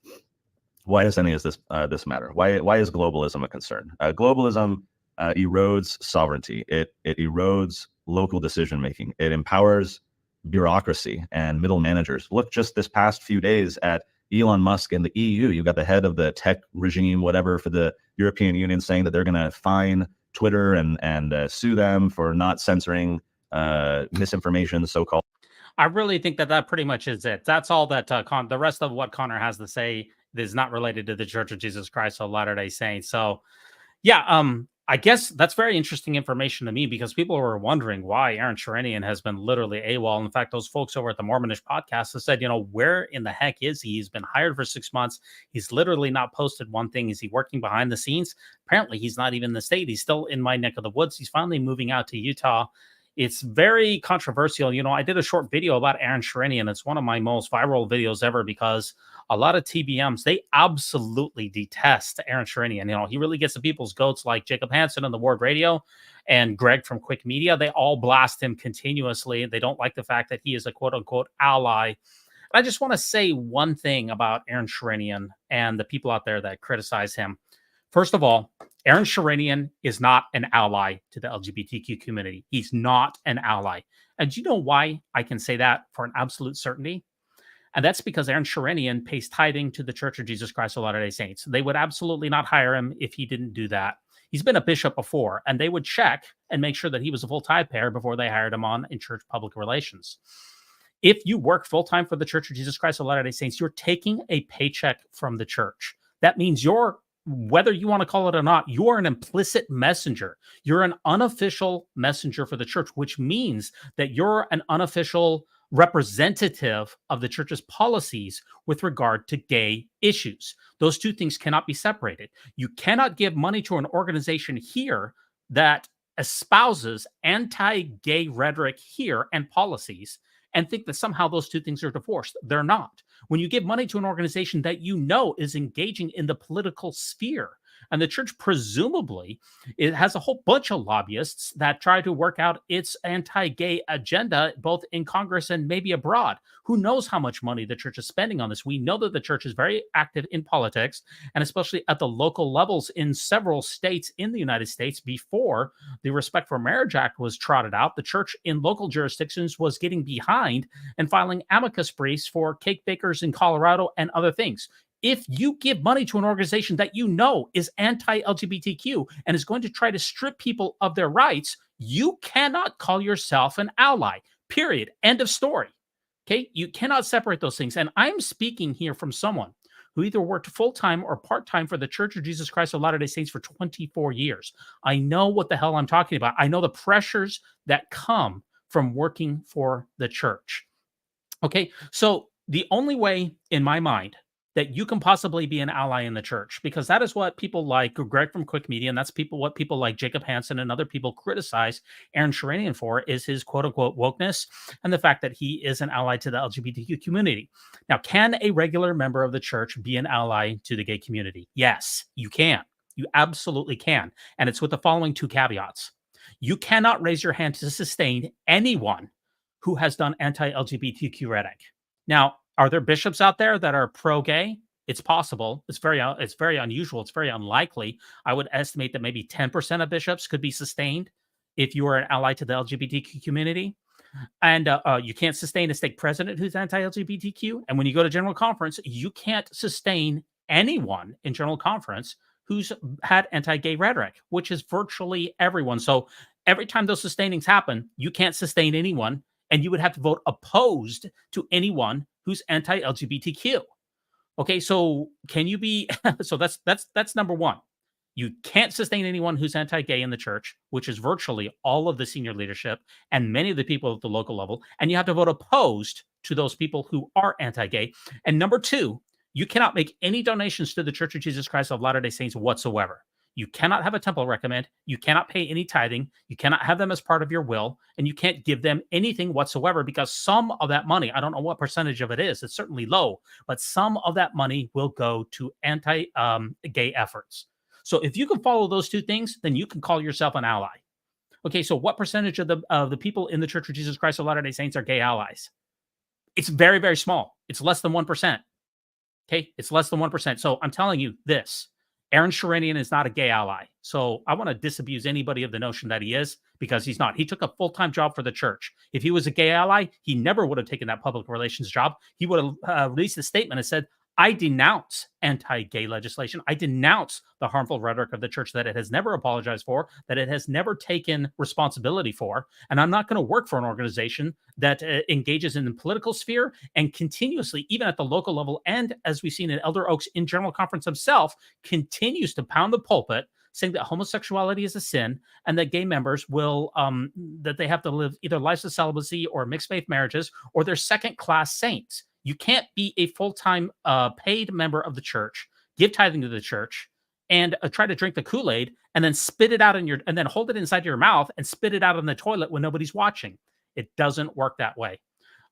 T: Why does any of this matter? Why is globalism a concern? Globalism erodes sovereignty. It erodes local decision making. It empowers bureaucracy and middle managers. Look, just this past few days at Elon Musk and the EU. You got the head of the tech regime, whatever, for the European Union saying that they're going to fine Twitter and sue them for not censoring misinformation, so-called.
A: I really think that pretty much is it. That's all that the rest of what Connor has to say is not related to the Church of Jesus Christ of Latter-day Saints. So, yeah, I guess that's very interesting information to me, because people were wondering why Aaron Sherinian has been literally AWOL. In fact, those folks over at the Mormonish podcast have said, where in the heck is he? He's been hired for 6 months. He's literally not posted one thing. Is he working behind the scenes? Apparently, he's not even in the state. He's still in my neck of the woods. He's finally moving out to Utah. It's very controversial. I did a short video about Aaron Sherinian. It's one of my most viral videos ever, because a lot of TBMs, they absolutely detest Aaron Sherinian. He really gets the people's goats, like Jacob Hansen on the Ward Radio and Greg from Quick Media. They all blast him continuously. They don't like the fact that he is a quote-unquote ally. I just want to say one thing about Aaron Sherinian and the people out there that criticize him. First of all, Aaron Sherinian is not an ally to the LGBTQ community. He's not an ally. And do you know why I can say that for an absolute certainty? And that's because Aaron Sherinian pays tithing to the Church of Jesus Christ of Latter-day Saints. They would absolutely not hire him if he didn't do that. He's been a bishop before, and they would check and make sure that he was a full tithe payer before they hired him on in church public relations. If you work full-time for the Church of Jesus Christ of Latter-day Saints, you're taking a paycheck from the church. That means whether you want to call it or not, you are an implicit messenger. You're an unofficial messenger for the church, which means that you're an unofficial representative of the church's policies with regard to gay issues. Those two things cannot be separated. You cannot give money to an organization here that espouses anti-gay rhetoric here and policies and think that somehow those two things are divorced. They're not. When you give money to an organization that is engaging in the political sphere, and the church presumably it has a whole bunch of lobbyists that try to work out its anti-gay agenda, both in Congress and maybe abroad. Who knows how much money the church is spending on this? We know that the church is very active in politics, and especially at the local levels in several states in the United States. Before the Respect for Marriage Act was trotted out, the church in local jurisdictions was getting behind and filing amicus briefs for cake bakers in Colorado and other things. If you give money to an organization that is anti-LGBTQ and is going to try to strip people of their rights, you cannot call yourself an ally, period. End of story. Okay? You cannot separate those things. And I'm speaking here from someone who either worked full-time or part-time for the Church of Jesus Christ of Latter-day Saints for 24 years. I know what the hell I'm talking about. I know the pressures that come from working for the church. Okay? So the only way, in my mind, that you can possibly be an ally in the church, because that is what people like Greg from Quick Media, and that's what people like Jacob Hansen and other people criticize Aaron Sherinian for, is his quote-unquote wokeness and the fact that he is an ally to the LGBTQ community. Now, can a regular member of the church be an ally to the gay community? Yes, you can. You absolutely can. And it's with the following two caveats. You cannot raise your hand to sustain anyone who has done anti-LGBTQ rhetoric. Now, are there bishops out there that are pro-gay? It's possible. It's very unusual. It's very unlikely. I would estimate that maybe 10% of bishops could be sustained if you are an ally to the LGBTQ community. And you can't sustain a stake president who's anti-LGBTQ. And when you go to General Conference, you can't sustain anyone in General Conference who's had anti-gay rhetoric, which is virtually everyone. So every time those sustainings happen, you can't sustain anyone, and you would have to vote opposed to anyone who's anti-LGBTQ. Okay, so can you be? So that's number one. You can't sustain anyone who's anti-gay in the church, which is virtually all of the senior leadership and many of the people at the local level. And you have to vote opposed to those people who are anti-gay. And number two, you cannot make any donations to the Church of Jesus Christ of Latter-day Saints whatsoever. You cannot have a temple recommend. You cannot pay any tithing. You cannot have them as part of your will, and you can't give them anything whatsoever, because some of that money, I don't know what percentage of it is, it's certainly low, but some of that money will go to anti-gay efforts. So if you can follow those two things, then you can call yourself an ally. Okay, so what percentage of the people in the Church of Jesus Christ of Latter-day Saints are gay allies? It's very, very small. It's less than 1%. Okay, it's less than 1%. So I'm telling you this. Aaron Sherinian is not a gay ally. So I want to disabuse anybody of the notion that he is, because he's not. He took a full-time job for the church. If he was a gay ally, he never would have taken that public relations job. He would have released a statement and said, I denounce anti-gay legislation. I denounce the harmful rhetoric of the church that it has never apologized for, that it has never taken responsibility for. And I'm not going to work for an organization that engages in the political sphere and continuously, even at the local level, and as we've seen in Elder Oaks in General Conference himself, continues to pound the pulpit saying that homosexuality is a sin and that gay members will, that they have to live either lives of celibacy or mixed faith marriages, or they're second-class saints. You can't be a full-time paid member of the church, give tithing to the church, and try to drink the Kool-Aid and then spit it out and then hold it inside your mouth and spit it out in the toilet when nobody's watching. It doesn't work that way.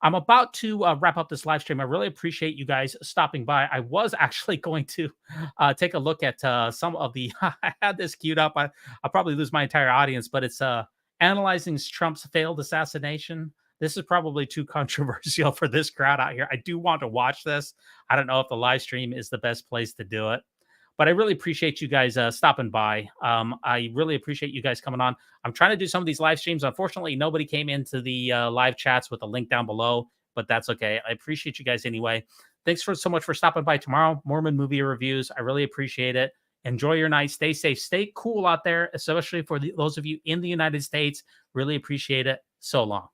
A: I'm about to wrap up this live stream. I really appreciate you guys stopping by. I was actually going to take a look at some of the, I had this queued up. I'll probably lose my entire audience, but it's analyzing Trump's failed assassination. This is probably too controversial for this crowd out here. I do want to watch this. I don't know if the live stream is the best place to do it, but I really appreciate you guys stopping by. I really appreciate you guys coming on. I'm trying to do some of these live streams. Unfortunately, nobody came into the live chats with the link down below, but that's okay. I appreciate you guys anyway. Thanks so much for stopping by tomorrow. Mormon movie reviews. I really appreciate it. Enjoy your night. Stay safe. Stay cool out there, especially for those of you in the United States. Really appreciate it. So long.